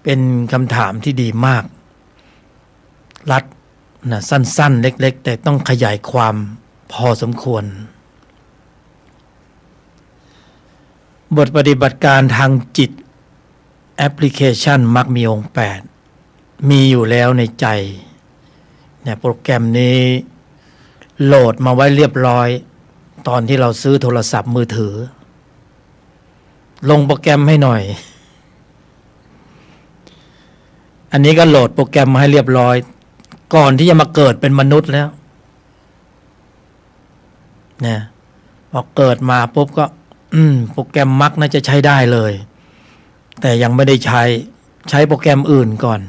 เป็นคำถามที่ดีมากรัดนะสั้นๆเล็กๆแต่ต้องขยายความพอสมควรบทปฏิบัติการทางจิตแอปพลิเคชันมรรคมีองค์8มีอยู่แล้วในใจเนี่ยโปรแกรมนี้โหลดมาไว้เรียบร้อยตอนที่เราซื้อโทรศัพท์มือถือลงโปรแกรมให้หน่อยอันนี้ก็โหลดโปรแกรมมาให้เรียบร้อยก่อนที่จะมาเกิดเป็นมนุษย์แล้วเนี่ยพอเกิดมาปุ๊บก็โปรแกรมมรรคน่าจะใช้ได้เลยแต่ยังไม่ได้ใช้โปรแกรมอื่นก่อน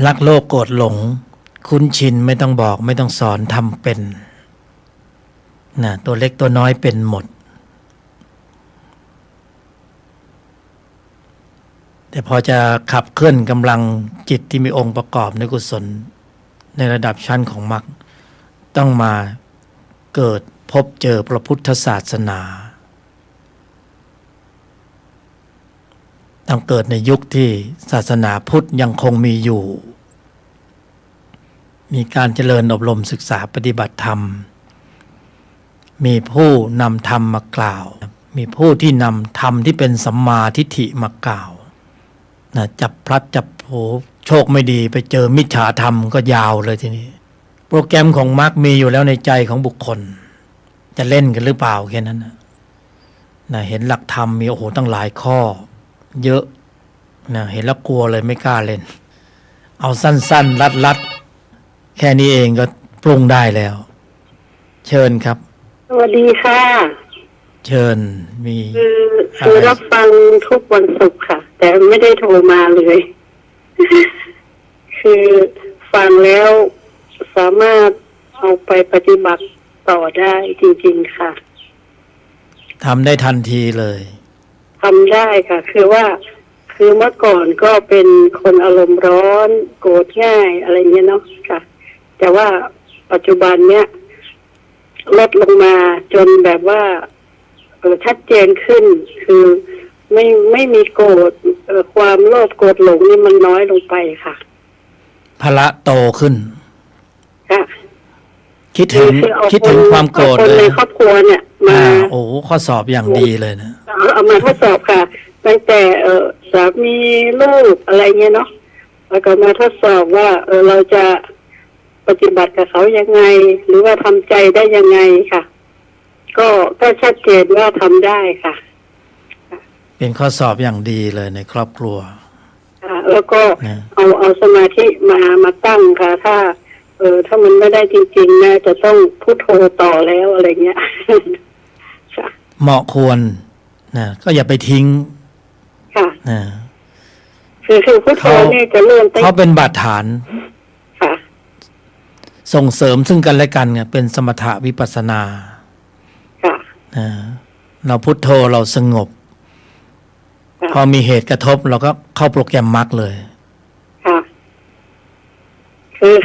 รักโลภโกรธหลงคุ้นชินไม่ต้องบอกไม่ต้องสอนทำเป็นนะตัวเล็กตัวน้อยเป็นหมดแต่พอจะขับเคลื่อนกำลังจิตที่มีองค์ประกอบในกุศลในระดับชั้นของมรรคต้องมาเกิดพบเจอพระพุทธศาสนาต้องเกิดในยุคที่ศาสนาพุทธยังคงมีอยู่มีการเจริญอบรมศึกษาปฏิบัติธรรมมีผู้นำธรรมมากล่าวมีผู้ที่นำธรรมที่เป็นสัมมาทิฏฐิมากล่าวนะจับพลัดจับโผโชคไม่ดีไปเจอมิจฉาธรรมก็ยาวเลยทีนี้โปรแกรมของมรรคมีอยู่แล้วในใจของบุคคลจะเล่นกันหรือเปล่าแค่นั้นนะเห็นหลักธรรมมีตั้งหลายข้อเยอะนะเห็นแล้วกลัวเลยไม่กล้าเล่นเอาสั้นๆรัดๆแค่นี้เองก็ปรุงได้แล้วเชิญครับสวัสดีค่ะเชิญมีคือรับฟังทุกวันศุกร์ค่ะแต่ไม่ได้โทรมาเลยคือฟังแล้วสามารถเอาไปปฏิบัติต่อได้จริงๆค่ะทำได้ทันทีเลยทำได้ค่ะคือเมื่อก่อนก็เป็นคนอารมณ์ร้อนโกรธง่ายอะไรเงี้ยเนาะค่ะแต่ว่าปัจจุบันเนี้ยลดลงมาจนแบบว่าชัดเจนขึ้นคือไม่มีโกรธความโลภโกรธหลงนี่มันน้อยลงไปค่ะพละโตขึ้นค่ะ คิดถึงความโกรธ คน เล ใน ย ครอบครัวเนี่ยมา โอ้ข้อสอบอย่างดีเลยนะ เอามาทดสอบค่ะตั้งแต่สามีลูกอะไรเงี้ยเนาะแล้วก็มาทดสอบว่าเราจะปฏิบัติกับเขายังไง หรือว่าทำใจได้ยังไงค่ะ ก็ชัดเจนว่าทำได้ค่ะ เป็นข้อสอบอย่างดีเลยในครอบครัว แล้วก็ นะ เอาสมาธิมาตั้งค่ะ ถ้ามันไม่ได้จริงๆนะจะต้องพุทโธต่อแล้วอะไรเงี้ย ค่ะ เหมาะควรนะก็อย่าไปทิ้ง ค่ะ นะ คือพุทโธนี่จะเริ่มตั้ง เขาเป็นบาดฐาน ค่ะ ส่งเสริมซึ่งกันและกันไงเป็นสมถะวิปัสสนา ค่ะ นะเราพุทโธเราสงบ ค่ะ พอมีเหตุกระทบเราก็เข้าโปรแกรมมรรคเลย ค่ะ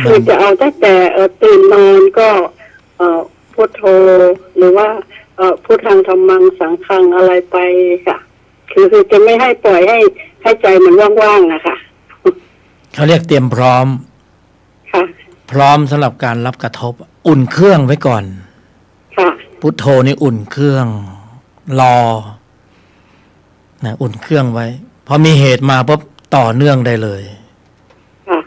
คือจะเอาตั้งแต่ตื่นนอนก็พุทโธหรือว่าพุทธังธัมมังสังฆังอะไรไปค่ะ คือจะไม่ให้ปล่อยให้ใจมันว่างๆนะคะ เขาเรียกเตรียมพร้อม ค่ะ พร้อมสำหรับการรับกระทบ อุ่นเครื่องไว้ก่อน ค่ะ พุทโธนี่อุ่นเครื่องรอนะอุ่นเครื่องไว้พอมีเหตุมาปุ๊บต่อเนื่องได้เลย ค่ะ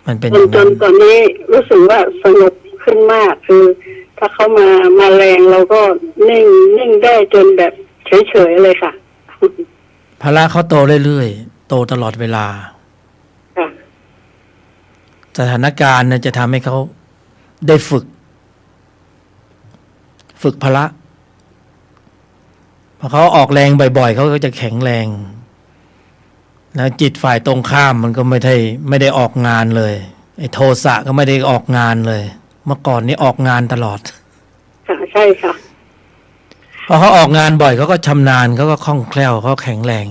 มันเป็นอ จ ย่างนั้น ตอนนี้รู้สึกว่าสงบขึ้นมาก คือถ้าเขามาแรงเราก็นิ่งได้จนแบบเฉยๆเลยค่ะ ภาระเขาโตเรื่อยๆโตตลอดเวลา ค่ะ สถานการณ์เนี่ยจะทำให้เขาได้ฝึกพละพอเขาออกแรงบ่อยๆเขาก็จะแข็งแรงแล้วจิตฝ่ายตรงข้ามมันก็ไม่ได้ออกงานเลยไอ้โทสะก็ไม่ได้ออกงานเลย เมื่อก่อนนี้ออกงานตลอด ค่ะ ใช่ค่ะ พอเขาออกงานบ่อยเขาก็ชำนาญเขาก็คล่องแคล่วเขาแข็งแรง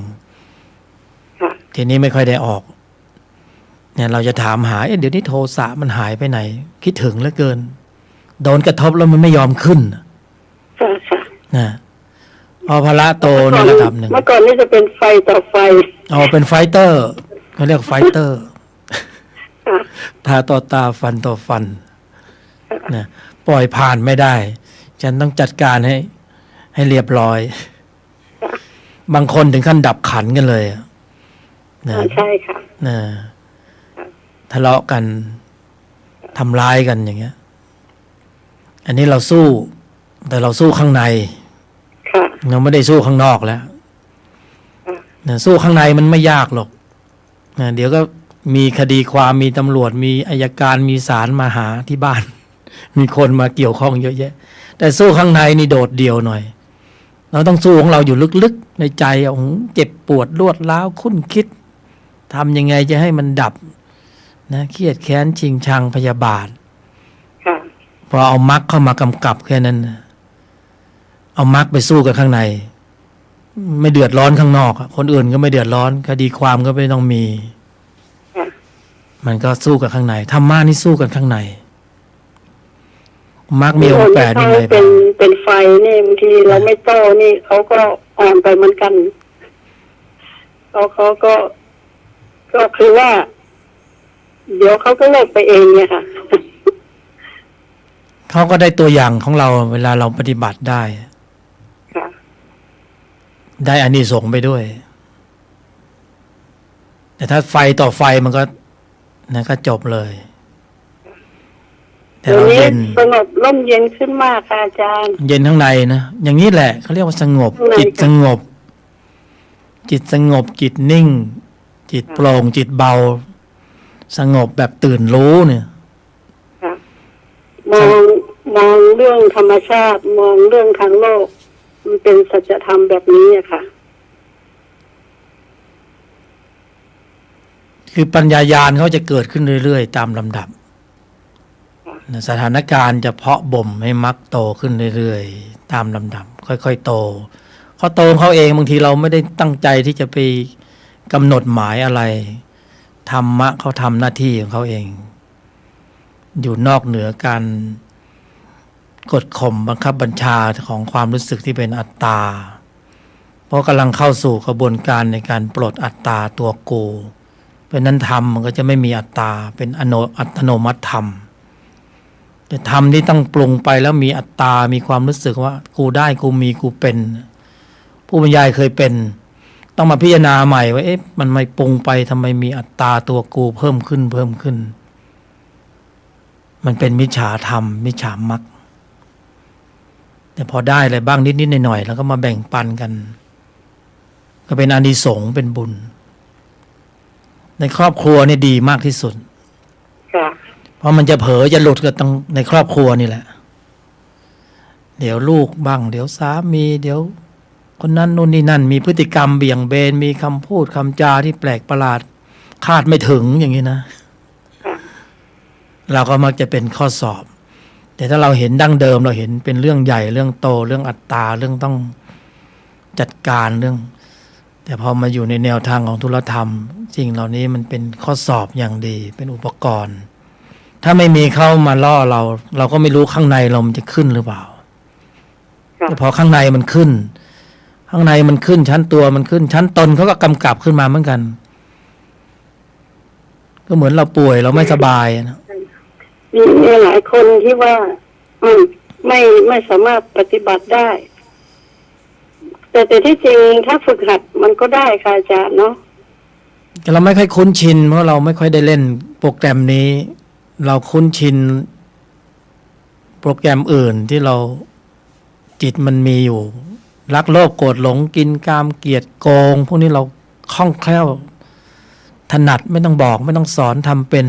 ค่ะ ทีนี้ไม่ค่อยได้ออกเนี่ยเราจะถามหาเดี๋ยวนี้โทสะมันหายไปไหน คิดถึงเหลือเกิน โดนกระทบแล้วมันไม่ยอมขึ้น ค่ะค่ะ นะพอพละโตในระดับหนึ่ง เมื่อก่อนนี่จะเป็นไฟต่อไฟ เอาเป็นไฟเตอร์เขาเรียกไฟเตอร์ ค่ะ ตาต่อตาฟันต่อฟันนะปล่อยผ่านไม่ได้ ฉันต้องจัดการให้เรียบร้อย บางคนถึงขั้นดับขันกันเลยนะ ใช่ค่ะ นะทะเลาะกันทำร้ายกันอย่างเงี้ย อันนี้เราสู้ แต่เราสู้ข้างใน ค่ะ เราไม่ได้สู้ข้างนอกแล้วนะสู้ข้างในมันไม่ยากหรอกนะเดี๋ยวก็มีคดีความมีตำรวจมีอัยการมีศาลมาหาที่บ้าน มีคนมาเกี่ยวข้องเยอะแยะ แต่สู้ข้างในนี่โดดเดี่ยวหน่อย เราต้องสู้ของเราอยู่ลึกๆในใจเจ็บปวดรวดร้าวคุ้นคิดทำยังไงจะให้มันดับนะเครียดแค้นชิงชังพยาบาท ค่ะ พอเอามรรคเข้ามากำกับแค่นั้นนะเอามรรคไปสู้กับข้างใน ไม่เดือดร้อนข้างนอกอะคนอื่นก็ไม่เดือดร้อนคดีความก็ไม่ต้องมี ค่ะ มันก็สู้กับข้างในธรรมะนี่สู้กันข้างในมรรคมีองค์แปดยังไง เป็ บ้าน ง เป็นไฟนี่บางทีเราไม่โต้นี่เขาก็อ่อนไปเหมือนกันเขาก็คือว่า เดี๋ยวเขาก็เลิกไปเองเนี่ยค่ะ เขาก็ได้ตัวอย่างของเราเวลาเราปฏิบัติได้ ค่ะ ได้อานิสงส์ไปด้วย แต่ถ้าไฟต่อไฟมันก็นั่นก็จบเลย แต่ เดี๋ยว เรา นี้ เย็น สงบร่มเย็นขึ้นมากค่ะอาจารย์ เย็นข้างในนะอย่างนี้แหละเขาเรียกว่าสงบ ข้างใน จิตสงบ จิตสงบ จิตนิ่ง จิตโปร่งจิตเบา สงบแบบตื่นรู้เนี่ย ค่ะ มองเรื่องธรรมชาติ มองเรื่องทางโลก มันเป็นสัจธรรมแบบนี้อะค่ะ คือปัญญายาณเขาจะเกิดขึ้นเรื่อยๆตามลำดับนะสถานการณ์จะเพาะบ่มให้มรรคโตขึ้นเรื่อยๆตามลำดับ ค่อยๆโตเขาโตของเขาเองบางทีเราไม่ได้ตั้งใจที่จะไปกำหนดหมายอะไรธรรมะเขาทำหน้าที่ของเขาเอง อยู่นอกเหนือการกดข่มบังคับบัญชาของความรู้สึกที่เป็นอัตตา เพราะกำลังเข้าสู่กระบวนการในการปลดอัตตาตัวกูเพราะนั้นธรรมมันก็จะไม่มีอัตตาเป็นอัตโนมัติธรรม แต่ธรรมที่ต้องปรุงไปแล้วมีอัตตามีความรู้สึกว่ากูได้กูมีกูเป็นผู้บรรยายเคยเป็นต้องมาพิจารณาใหม่ว่าเอ๊ะมันไม่ปรุงไปทำไมมีอัตตาตัวกูเพิ่มขึ้นมันเป็นมิจฉาธรรมมิจฉามรรคแต่พอได้อะไรบ้างนิดๆหน่อยๆแล้วก็มาแบ่งปันกันก็เป็นอานิสงส์เป็นบุญในครอบครัวนี่ดีมากที่สุดเพราะมันจะเผลอจะหลุดก็ต้องในครอบครัวนี่แหละเดี๋ยวลูกบ้างเดี๋ยวสามีเดี๋ยวคนนั้นนู่นนี่นั่นมีพฤติกรรมเบี่ยงเบนมีคำพูดคำจาที่แปลกประหลาดคาดไม่ถึงอย่างนี้นะเราก็มักจะเป็นข้อสอบแต่ถ้าเราเห็นดั้งเดิมเราเห็นเป็นเรื่องใหญ่เรื่องโตเรื่องอัตตาเรื่องต้องจัดการเรื่องแต่พอมาอยู่ในแนวทางของธุลธรรมสิ่งเหล่านี้มันเป็นข้อสอบอย่างดีเป็นอุปกรณ์ถ้าไม่มีเข้ามาล่อเราก็ไม่รู้ข้างในเรามันจะขึ้นหรือเปล่าแต่พอข้างในมันขึ้นชั้นตัวมันขึ้นชั้นตนเขาก็กำกับขึ้นมาเหมือนกันก็เหมือนเราป่วยเราไม่สบายนะมีหลายคนที่ว่าไม่สามารถปฏิบัติได้แต่ที่จริงถ้าฝึกหัดมันก็ได้ค่ะอาจารย์เนาะแต่เราไม่ค่อยคุ้นชินเพราะเราไม่ค่อยได้เล่นโปรแกรมนี้เราคุ้นชินโปรแกรมอื่นที่เราจิตมันมีอยู่รักโลภโกรธหลงกินกามเกลียดโกงพวกนี้เราคล่องแคล่วถนัดไม่ต้องบอกไม่ต้องสอนทำเป็น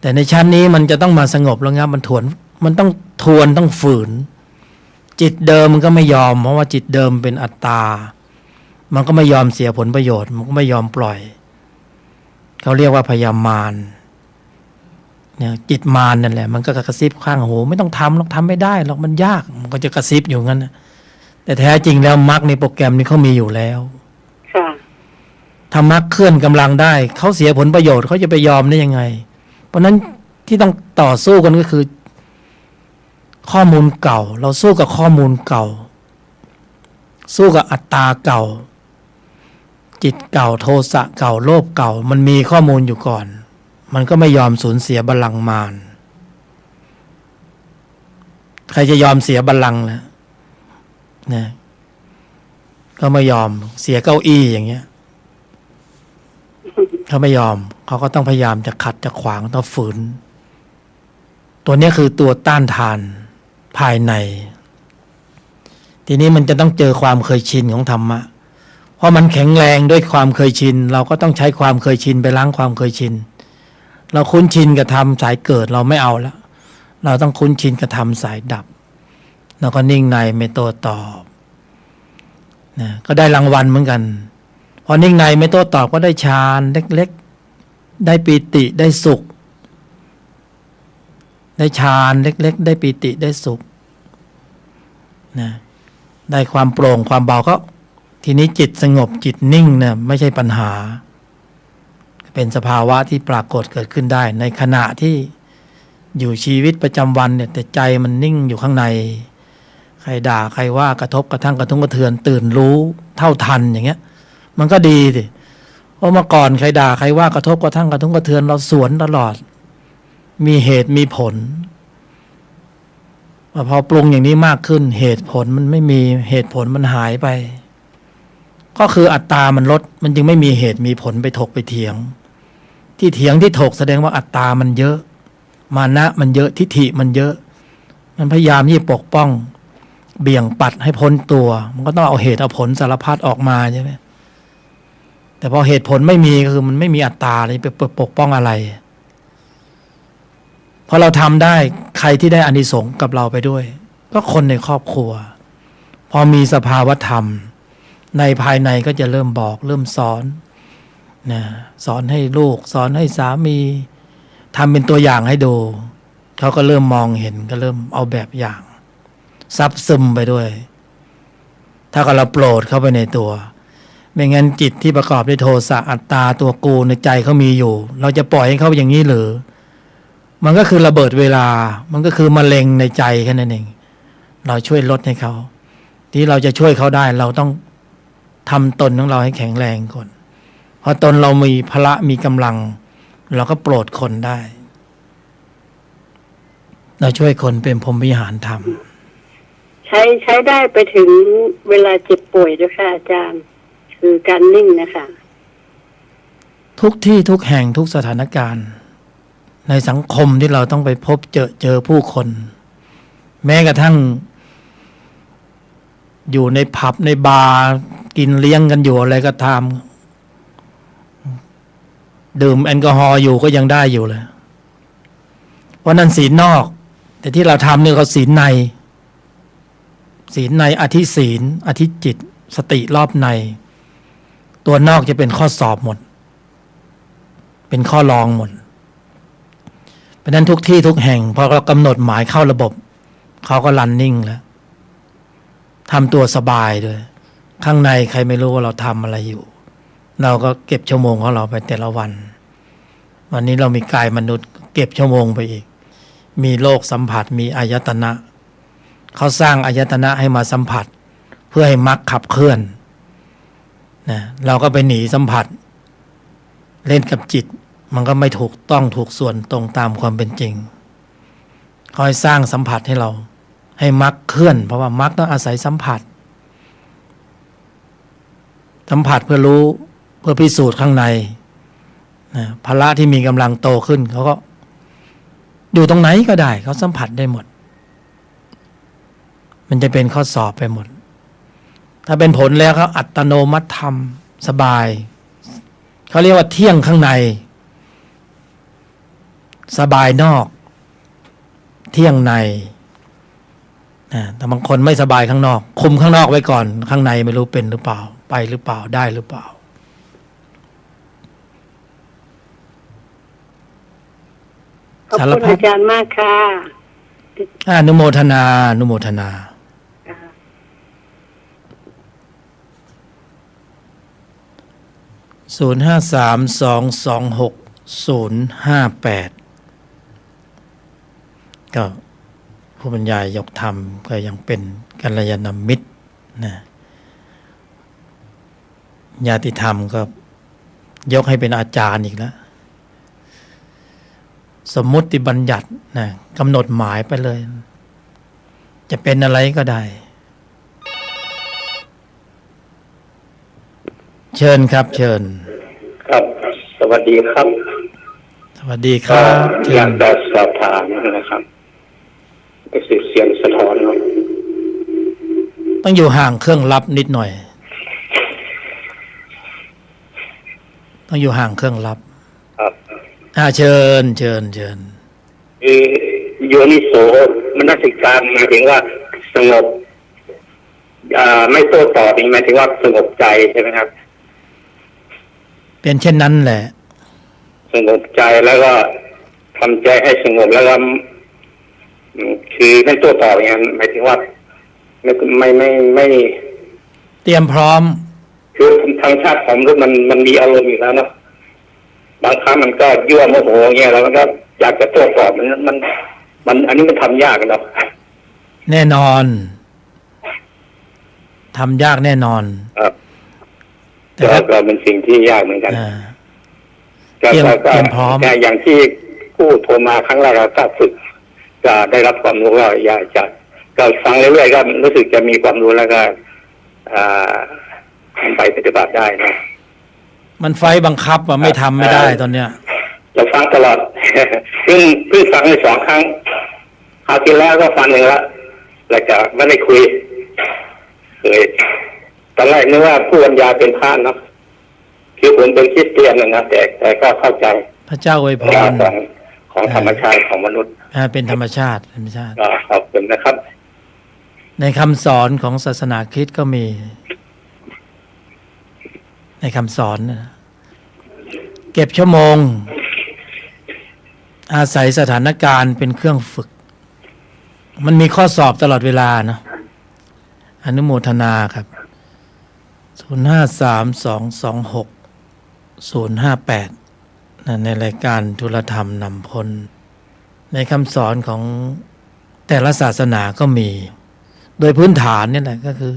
แต่ในชั้นนี้มันจะต้องมาสงบแล้วงับมันต้องทวนต้องฝืนจิตเดิมมันก็ไม่ยอมเพราะว่าจิตเดิมเป็นอัตตามันก็ไม่ยอมเสียผลประโยชน์มันก็ไม่ยอมปล่อยเขาเรียกว่าพยามารเนี่ยจิตมารนั่นแหละมันก็กระซิบข้างหูไม่ต้องทำหรอกทำไม่ได้หรอกมันยากมันก็จะกระซิบอยู่งั้นแต่แท้จริงแล้วมรรคในโปรแกรมนี้เขามีอยู่แล้วถ้ามรรคเคลื่อนกำลังได้เขาเสียผลประโยชน์เขาจะไปยอมได้ยังไงเพราะนั้นที่ต้องต่อสู้กันก็คือข้อมูลเก่าเราสู้กับข้อมูลเก่าสู้กับอัตตาเก่าจิตเก่าโทสะเก่าโลภเก่ามันมีข้อมูลอยู่ก่อนมันก็ไม่ยอมสูญเสียบัลลังก์มารใครจะยอมเสียบัลลังก์นะก็ไม่ยอมเสียเก้าอี้อย่างเงี้ยเขาไม่ยอมเขาก็ต้องพยายามจะขัดจะขวางต้องฝืนตัวนี้คือตัวต้านทานภายในทีนี้มันจะต้องเจอความเคยชินของธรรมะเพราะมันแข็งแรงด้วยความเคยชินเราก็ต้องใช้ความเคยชินไปล้างความเคยชินเราคุ้นชินกับธรรมสายเกิดเราไม่เอาแล้วเราต้องคุ้นชินกับธรรมสายดับเราก็นิ่งในไม่โต้ตอบนะก็ได้รางวัลเหมือนกันพอนิ่งในไม่โต้ตอบก็ได้ฌานเล็กๆได้ปีติได้สุขได้ฌานเล็กๆได้ปีติได้สุขนะได้ความโปร่งความเบาก็ทีนี้จิตสงบจิตนิ่งเนี่ยไม่ใช่ปัญหาเป็นสภาวะที่ปรากฏเกิดขึ้นได้ในขณะที่อยู่ชีวิตประจำวันเนี่ยแต่ใจมันนิ่งอยู่ข้างในใครด่าใครว่ากระทบกระทั่งกระทุ้งกระเทือนตื่นรู้เท่าทันอย่างเงี้ยมันก็ดีสิเพราะเมื่อก่อนใครด่าใครว่ากระทบกระทั่งกระทุ้งกระเทือนเราสวนตลอดมีเหตุมีผลพอปรุงอย่างนี้มากขึ้นเหตุผลมันไม่มีเหตุผลมันหายไปก็คืออัตตามันลดมันจึงไม่มีเหตุมีผลไปถกไปเถียงที่เถียงที่ถกแสดงว่าอัตตามันเยอะมานะมันเยอะทิฏฐิมันเยอะมันพยายามที่ปกป้องเบี่ยงปัดให้พ้นตัวมันก็ต้องเอาเหตุเอาผลสารพัดออกมาใช่ไหมแต่พอเหตุผลไม่มีก็คือมันไม่มีอัตตาเลยไปปกป้องอะไรพอเราทำได้ใครที่ได้อานิสงส์กับเราไปด้วยก็คนในครอบครัวพอมีสภาวธรรมในภายในก็จะเริ่มบอกเริ่มสอนนะสอนให้ลูกสอนให้สามีทำเป็นตัวอย่างให้ดูเขาก็เริ่มมองเห็นก็เริ่มเอาแบบอย่างซับซึมไปด้วยถ้าเราโปรดเข้าไปในตัวไม่งั้นจิตที่ประกอบด้วยโทสะอัตตาตัวกูในใจเขามีอยู่เราจะปล่อยให้เขาอย่างนี้หรือมันก็คือระเบิดเวลามันก็คือมะเร็งในใจแค่นั้นเองเราช่วยลดให้เขาที่เราจะช่วยเขาได้เราต้องทำตนของเราให้แข็งแรงก่อนพอตนเรามีพละมีกำลังเราก็โปรดคนได้ เราช่วยคนเป็นพรหมวิหารธรรม ใช้ได้ไปถึงเวลาเจ็บป่วยด้วยค่ะอาจารย์ คือการนิ่งนะคะ ทุกที่ทุกแห่งทุกสถานการณ์ ในสังคมที่เราต้องไปพบเจอผู้คน แม้กระทั่งอยู่ในผับในบาร์กินเลี้ยงกันอยู่อะไรก็ตามดื่มแอลกอฮอล์อยู่ก็ยังได้อยู่เลยเพราะนั้นศีลนอกแต่ที่เราทำเนี่ยเขาศีลในอธิศีลอธิจิตสติรอบในตัวนอกจะเป็นข้อสอบหมดเป็นข้อรองหมดเพราะนั้นทุกที่ทุกแห่งพอเรากำหนดหมายเข้าระบบเขาก็รันนิ่งแล้วทำตัวสบายด้วยข้างในใครไม่รู้ว่าเราทำอะไรอยู่เราก็เก็บชั่วโมงของเราไปแต่ละวันวันนี้เรามีกายมนุษย์เก็บชั่วโมงไปอีกมีโลกสัมผัสมีอายตนะเขาสร้างอายตนะให้มาสัมผัสเพื่อให้มรรคขับเคลื่อนนะเราก็ไปหนีสัมผัสเล่นกับจิตมันก็ไม่ถูกต้องถูกส่วนตรงตามความเป็นจริงคอยสร้างสัมผัสให้เราให้มรรคเคลื่อนเพราะว่ามรรคต้องอาศัยสัมผัสเพื่อรู้เพื่อพิสูจน์ข้างในนะพละที่มีกำลังโตขึ้นเขาก็อยู่ตรงไหนก็ได้เขาสัมผัสได้หมดมันจะเป็นข้อสอบไปหมดถ้าเป็นผลแล้วเขาอัตโนมัติธรรมสบายเขาเรียกว่าเที่ยงข้างในสบายนอกเที่ยงในแต่บางคนไม่สบายข้างนอกคุมข้างนอกไว้ก่อนข้างในไม่รู้เป็นหรือเปล่าไปหรือเปล่าได้หรือเปล่าขอบคุณอาจารย์มากค่ะอนุโมทนา 053-226-058 ก็ผู้บรรยายยกธรรมก็ยังเป็นกัลยาณมิตรนะญาติธรรมก็ยกให้เป็นอาจารย์อีกแล้วสมมุติบัญญัตินะกำหนดหมายไปเลยจะเป็นอะไรก็ได้เชิญครับเชิญครับสวัสดีครับสวัสดีครับอยากจะสอบถามนะครับเสียงสะท้อนครับต้องอยู่ห่างเครื่องรับนิดหน่อยต้องอยู่ห่างเครื่องรับครับเชิญโยนิโสมนสิการหมายถึงว่าสงบไม่โต้ตอบหมายถึงว่าสงบใจใช่ไหมครับเป็นเช่นนั้นแหละสงบใจแล้วก็ทำใจให้สงบแล้วก็คือไม่โต้ตอบอย่างนั้นหมายถึงว่าไม่เตรียมพร้อมคือทางชาติของมนุษย์มันมีอารมณ์อยู่แล้วเนาะบางครั้งมันก็ยั่วโมโหเงี้ยแล้วมันก็อยากจะโต้ตอบมันอันนี้มันทำยากเนาะแน่นอนทำยากแน่นอนครับแต่ก็เป็นสิ่งที่ยากเหมือนกันเตรียมพร้อมแต่อย่างที่ผู้โทรมาครั้งแรกเราก็ฝึกจะได้รับความรู้ว่าอยากจะก็ฟังเรื่อยๆก็รู้สึกจะมีความรู้แล้วก็ไปปฏิบัติได้นะมันไฟบังคับว่าไม่ทำไม่ได้ตอนเนี้ยจะฟังตลอดเพิ่งฟังไป2 ครั้งคราวที่แล้วก็ฟัง1แล้วก็ไม่ได้คุยเลยตอนแรกนึกว่าผู้บรรยายเป็นพระเนาะคือผมเป็นคริสเตียนนะแต่ก็เข้าใจพระเจ้าอวยพรของธรรมชาติของมนุษย์เป็นธรรมชาติขอบคุณนะครับในคำสอนของศาสนาคริสต์ก็มีในคำสอนเก็บชั่วโมงอาศัยสถานการณ์เป็นเครื่องฝึกมันมีข้อสอบตลอดเวลาเนาะอนุโมทนาครับ053-226-058ในรายการธุลธรรมนำพลในคำสอนของแต่ละศาสนาก็มีโดยพื้นฐานนี่แหละก็คือ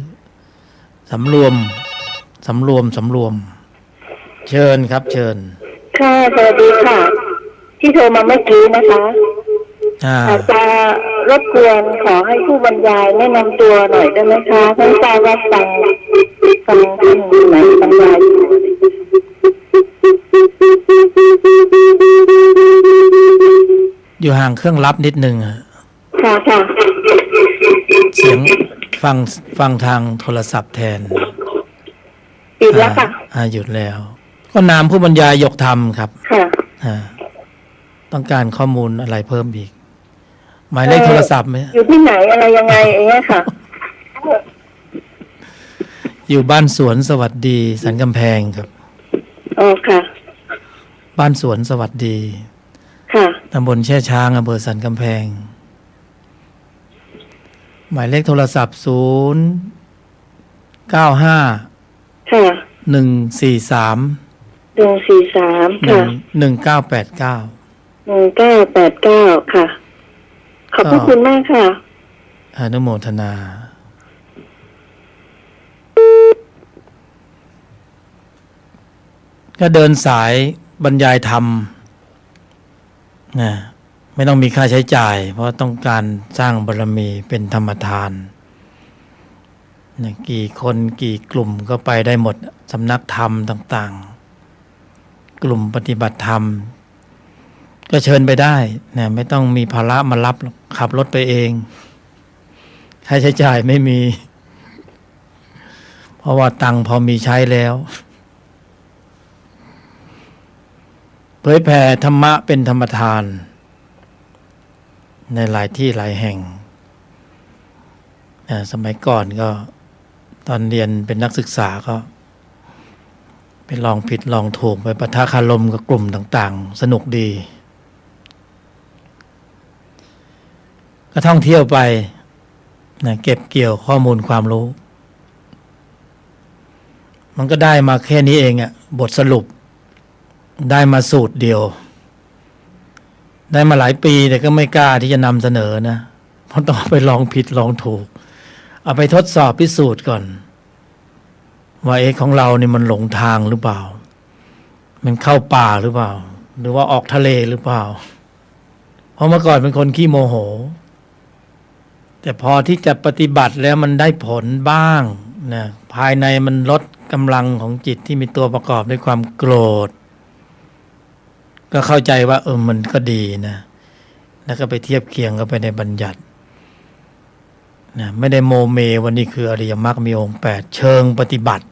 สำรวมเชิญครับเชิญค่ะสวัสดีค่ะที่โทรมาเมื่อกี้นะคะ อาจจะรบกวนขอให้ผู้บรรยายแนะนำตัวหน่อยได้ไหมคะไม่ทราบว่าฟังท่านไหนบรรยายอยู่อยู่ห่างเครื่องรับนิดนึงอะ ค่ะค่ะ เสียงฟังทางโทรศัพท์แทน ปิดแล้วค่ะ หยุดแล้ว ก็นามผู้บรรยายยกธรรมครับ ค่ะ ต้องการข้อมูลอะไรเพิ่มอีก หมายเลขโทรศัพท์ไหม อยู่ที่ไหนอะไรยังไงอย่างเงี้ยค่ะ อยู่บ้านสวนสวัสดีสันกำแพงครับ อ๋อค่ะ บ้านสวนสวัสดี ค่ะ ตำบลแช่ช้างอำเภอสันกำแพง หมายเลขโทรศัพท์095 ค่ะ 143 143ค่ะ 1989 1989ค่ะขอบพระคุณมากค่ะ อนุโมทนา ก็เดินสายบรรยายธรรมนะไม่ต้องมีค่าใช้จ่าย เพราะต้องการสร้างบารมีเป็นธรรมทานนะกี่คนกี่กลุ่มก็ไปได้หมดสำนักธรรมต่างๆ กลุ่มปฏิบัติธรรม ก็เชิญไปได้นะไม่ต้องมีภาระมารับขับรถไปเองค่าใช้จ่ายไม่มี เพราะว่าตังค์พอมีใช้แล้วเผยแผ่ธรรมะเป็นธรรมทานในหลายที่หลายแห่งสมัยก่อนก็ตอนเรียนเป็นนักศึกษาก็ไปลองผิดลองถูกไปปะทะคารมกับกลุ่มต่างๆสนุกดีก็ท่องเที่ยวไปนะเก็บเกี่ยวข้อมูลความรู้มันก็ได้มาแค่นี้เองบทสรุปได้มาสูตรเดียวได้มาหลายปีแต่ก็ไม่กล้าที่จะนำเสนอนะเพราะต้องไปลองผิดลองถูกเอาไปทดสอบพิสูจน์ก่อนว่าของเรานี่มันหลงทางหรือเปล่ามันเข้าป่าหรือเปล่าหรือว่าออกทะเลหรือเปล่าเพราะเมื่อก่อนเป็นคนขี้โมโหแต่พอที่จะปฏิบัติแล้วมันได้ผลบ้างนะภายในมันลดกำลังของจิตที่มีตัวประกอบด้วยความโกรธก็เข้าใจว่ามันก็ดีนะแล้วก็ไปเทียบเคียงกันไปในบัญญัตินะไม่ได้โมเมวันนี้คืออริยมรรคมีองค์8เชิงปฏิบัติ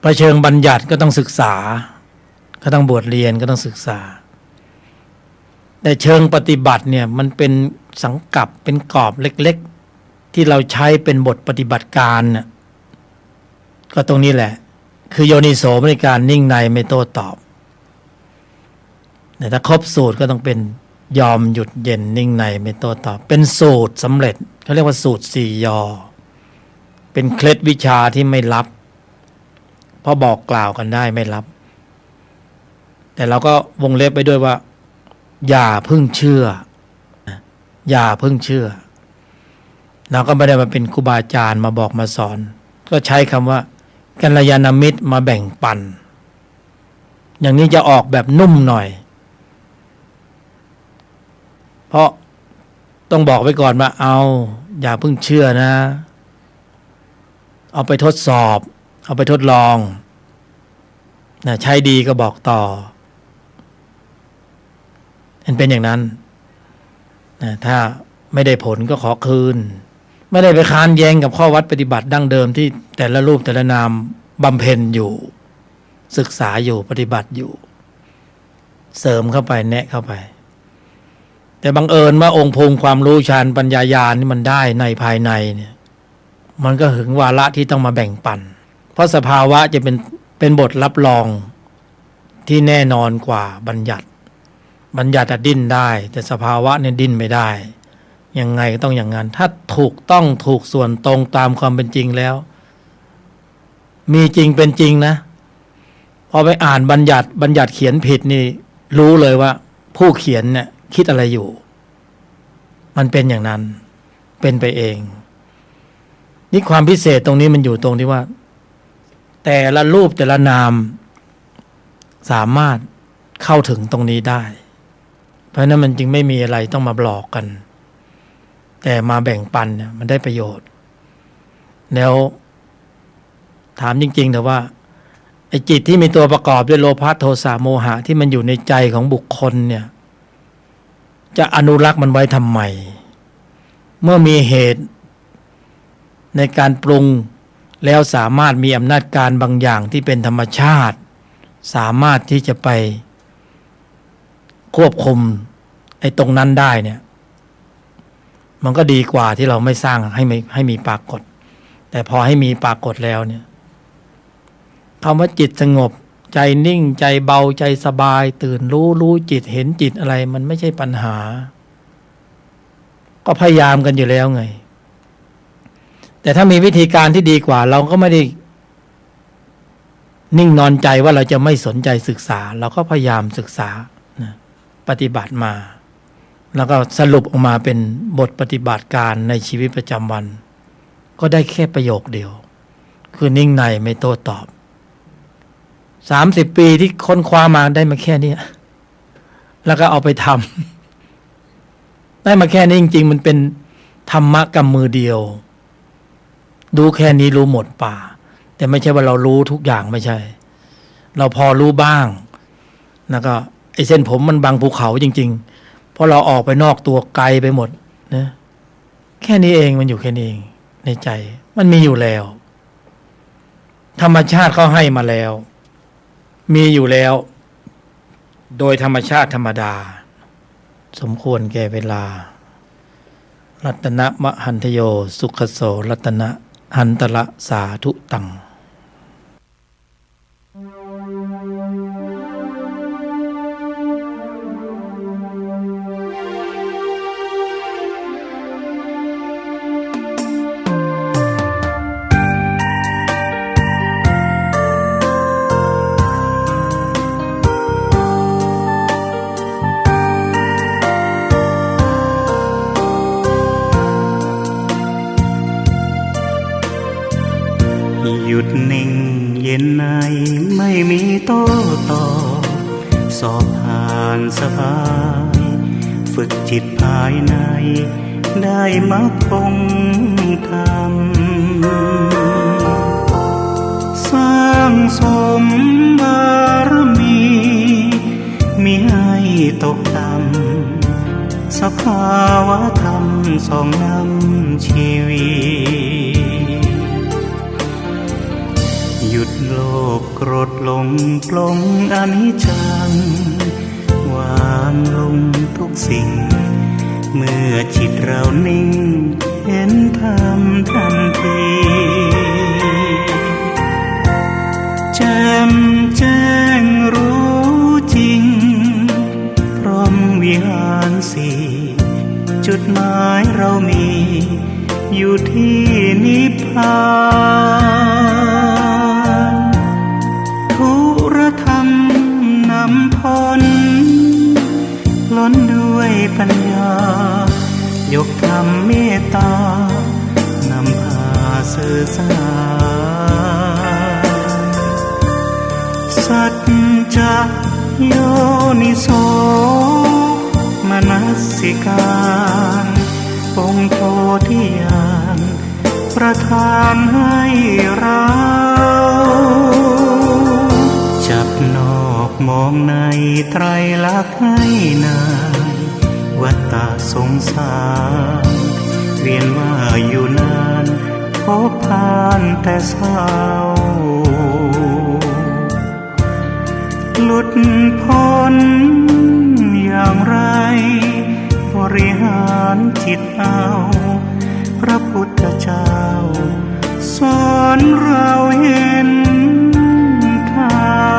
พอเชิงบัญญัติก็ต้องศึกษาก็ต้องบวชเรียนก็ต้องศึกษาแต่เชิงปฏิบัติเนี่ยมันเป็นสังกัปเป็นกรอบเล็กๆที่เราใช้เป็นบทปฏิบัติการน่ะก็ตรงนี้แหละคือโยนิโสมนสิการนิ่งในไม่โต้ตอบแต่ถ้าครบสูตรก็ต้องเป็นยอมหยุดเย็นนิ่งในไม่โต้ตอบเป็นสูตรสำเร็จเขาเรียกว่าสูตร4 ยอเป็นเคล็ดวิชาที่ไม่ลับเพราะบอกกล่าวกันได้ไม่ลับแต่เราก็วงเล็บไปด้วยว่าอย่าเพิ่งเชื่ออย่าเพิ่งเชื่อเราก็ไม่ได้มาเป็นครูบาอาจารย์มาบอกมาสอนก็ใช้คำว่ากัลยาณมิตรมาแบ่งปันอย่างนี้จะออกแบบนุ่มหน่อยเพราะต้องบอกไว้ก่อนว่าอย่าเพิ่งเชื่อนะเอาไปทดสอบเอาไปทดลองนะใช้ดีก็บอกต่อมันเป็นอย่างนั้นนะถ้าไม่ได้ผลก็ขอคืนไม่ได้ไปค้านแย้งกับข้อวัดปฏิบัติดั้งเดิมที่แต่ละรูปแต่ละนามบำเพ็ญอยู่ศึกษาอยู่ปฏิบัติอยู่เสริมเข้าไปแนะเข้าไปแต่บังเอิญว่าองค์ภูมิความรู้ฌานปัญญาญาณนี่มันได้ในภายในเนี่ยมันก็ถึงวาระที่ต้องมาแบ่งปันเพราะสภาวะจะเป็นบทรับรองที่แน่นอนกว่าบัญญัติดิ้นได้แต่สภาวะเนี่ยดิ้นไม่ได้ยังไงก็ต้องอย่างนั้นถ้าถูกต้องถูกส่วนตรงตามความเป็นจริงแล้วมีจริงเป็นจริงนะพอไปอ่านบัญญัติเขียนผิดนี่รู้เลยว่าผู้เขียนเนี่ยคิดอะไรอยู่มันเป็นอย่างนั้นเป็นไปเองนี่ความพิเศษตรงนี้มันอยู่ตรงที่ว่าแต่ละรูปแต่ละนามสามารถเข้าถึงตรงนี้ได้ เพราะฉะนั้นมันจึงไม่มีอะไรต้องมาบอกกันแต่มาแบ่งปันเนี่ยมันได้ประโยชน์แล้วถามจริงๆแต่ว่าไอ้จิตที่มีตัวประกอบด้วยโลภะโทสะโมหะที่มันอยู่ในใจของบุคคลเนี่ยจะอนุรักษ์มันไว้ทำไมเมื่อมีเหตุในการปรุงแล้วสามารถมีอำนาจการบางอย่างที่เป็นธรรมชาติสามารถที่จะไปควบคุมไอ้ตรงนั้นได้เนี่ยมันก็ดีกว่าที่เราไม่สร้างให้มีปรากฏแต่พอให้มีปรากฏแล้วเนี่ยคำว่าจิตสงบใจนิ่งใจเบาใจสบายตื่นรู้จิตเห็นจิตอะไรมันไม่ใช่ปัญหาก็พยายามกันอยู่แล้วไงแต่ถ้ามีวิธีการที่ดีกว่าเราก็ไม่ได้นิ่งนอนใจว่าเราจะไม่สนใจศึกษาเราก็พยายามศึกษาปฏิบัติมาแล้วก็สรุปออกมาเป็นบทปฏิบัติการในชีวิตประจำวันก็ได้แค่ประโยคเดียวคือนิ่งในไม่โต้ตอบ30 ปีที่ค้นคว้ามาได้มาแค่นี้แล้วก็เอาไปทำได้มาแค่นี้จริงๆมันเป็นธรรมะกำมือเดียวดูแค่นี้รู้หมดป่าแต่ไม่ใช่ว่าเรารู้ทุกอย่างไม่ใช่เราพอรู้บ้างแล้วก็ไอ้เส้นผมมันบังภูเขาจริงๆเพราะเราออกไปนอกตัวไกลไปหมดนะแค่นี้เองมันอยู่แค่นี้เองในใจมันมีอยู่แล้วธรรมชาติเขาให้มาแล้วมีอยู่แล้วโดยธรรมชาติธรรมดาสมควรแก่เวลารัตนะมหันทโยสุขโสรัตนะหันตละสาธุตังหยุดนิ่งเย็นในไม่มีโต้ตอบสอบผ่านสบายฝึกจิตภายในได้มรรคคงธรรมสร้างสมบารมีมิให้ตกต่ำสภาวะธรรมส่องนำชีวิตหยุดโลภโกรธหลงปลงอนิจจังวางลงทุกสิ่งเมื่อจิตเรานิ่งเห็นธรรมทันทีแจ่มแจ้งรู้จริงพร้อมวิหารสี่จุดหมายเรามีอยู่ที่นิพพานทุรธรรมนำพ้นล้นด้วยปัญญายกธรรมเมตตานำพาสื่อสารสัจจะโยนิโสมนสิการองค์โพธิญาณประทานให้เราจับนอกมองในไตรลักษณ์ให้นานวัฏฏะสงสารเวียนว่าอยู่นานพบผ่านแต่เศร้าหลุดพ้นอย่างไรบริหารจิตเอาพระพุทธเจ้าสอนเราเห็นทาง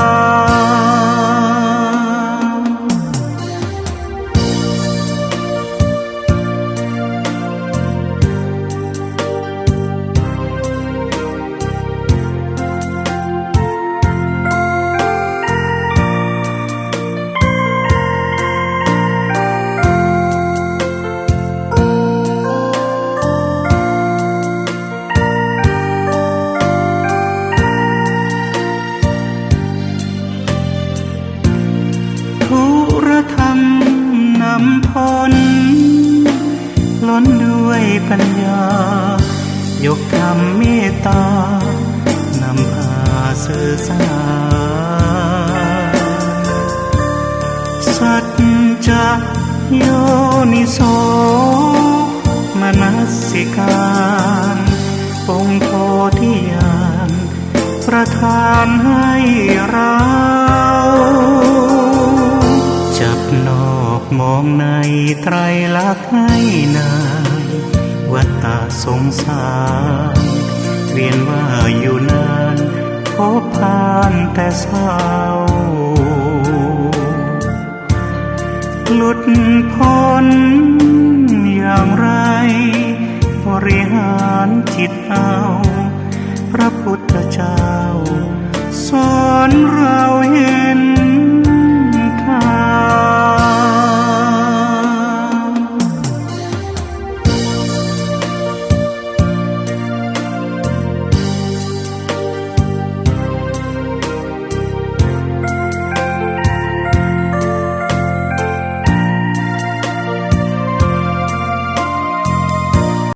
ปัญญายกธรรมเมตตานำพาสื่อสารสัจจะโยนิโสมนสิการองค์โพธิญาณประทานให้เราจับนอกมองในไตรลักษณ์ให้นานวัฏฏะสงสารเวียนว่าอยู่นานพบผ่านแต่เศร้าหลุดพ้นอย่างไรบริหารจิตเอา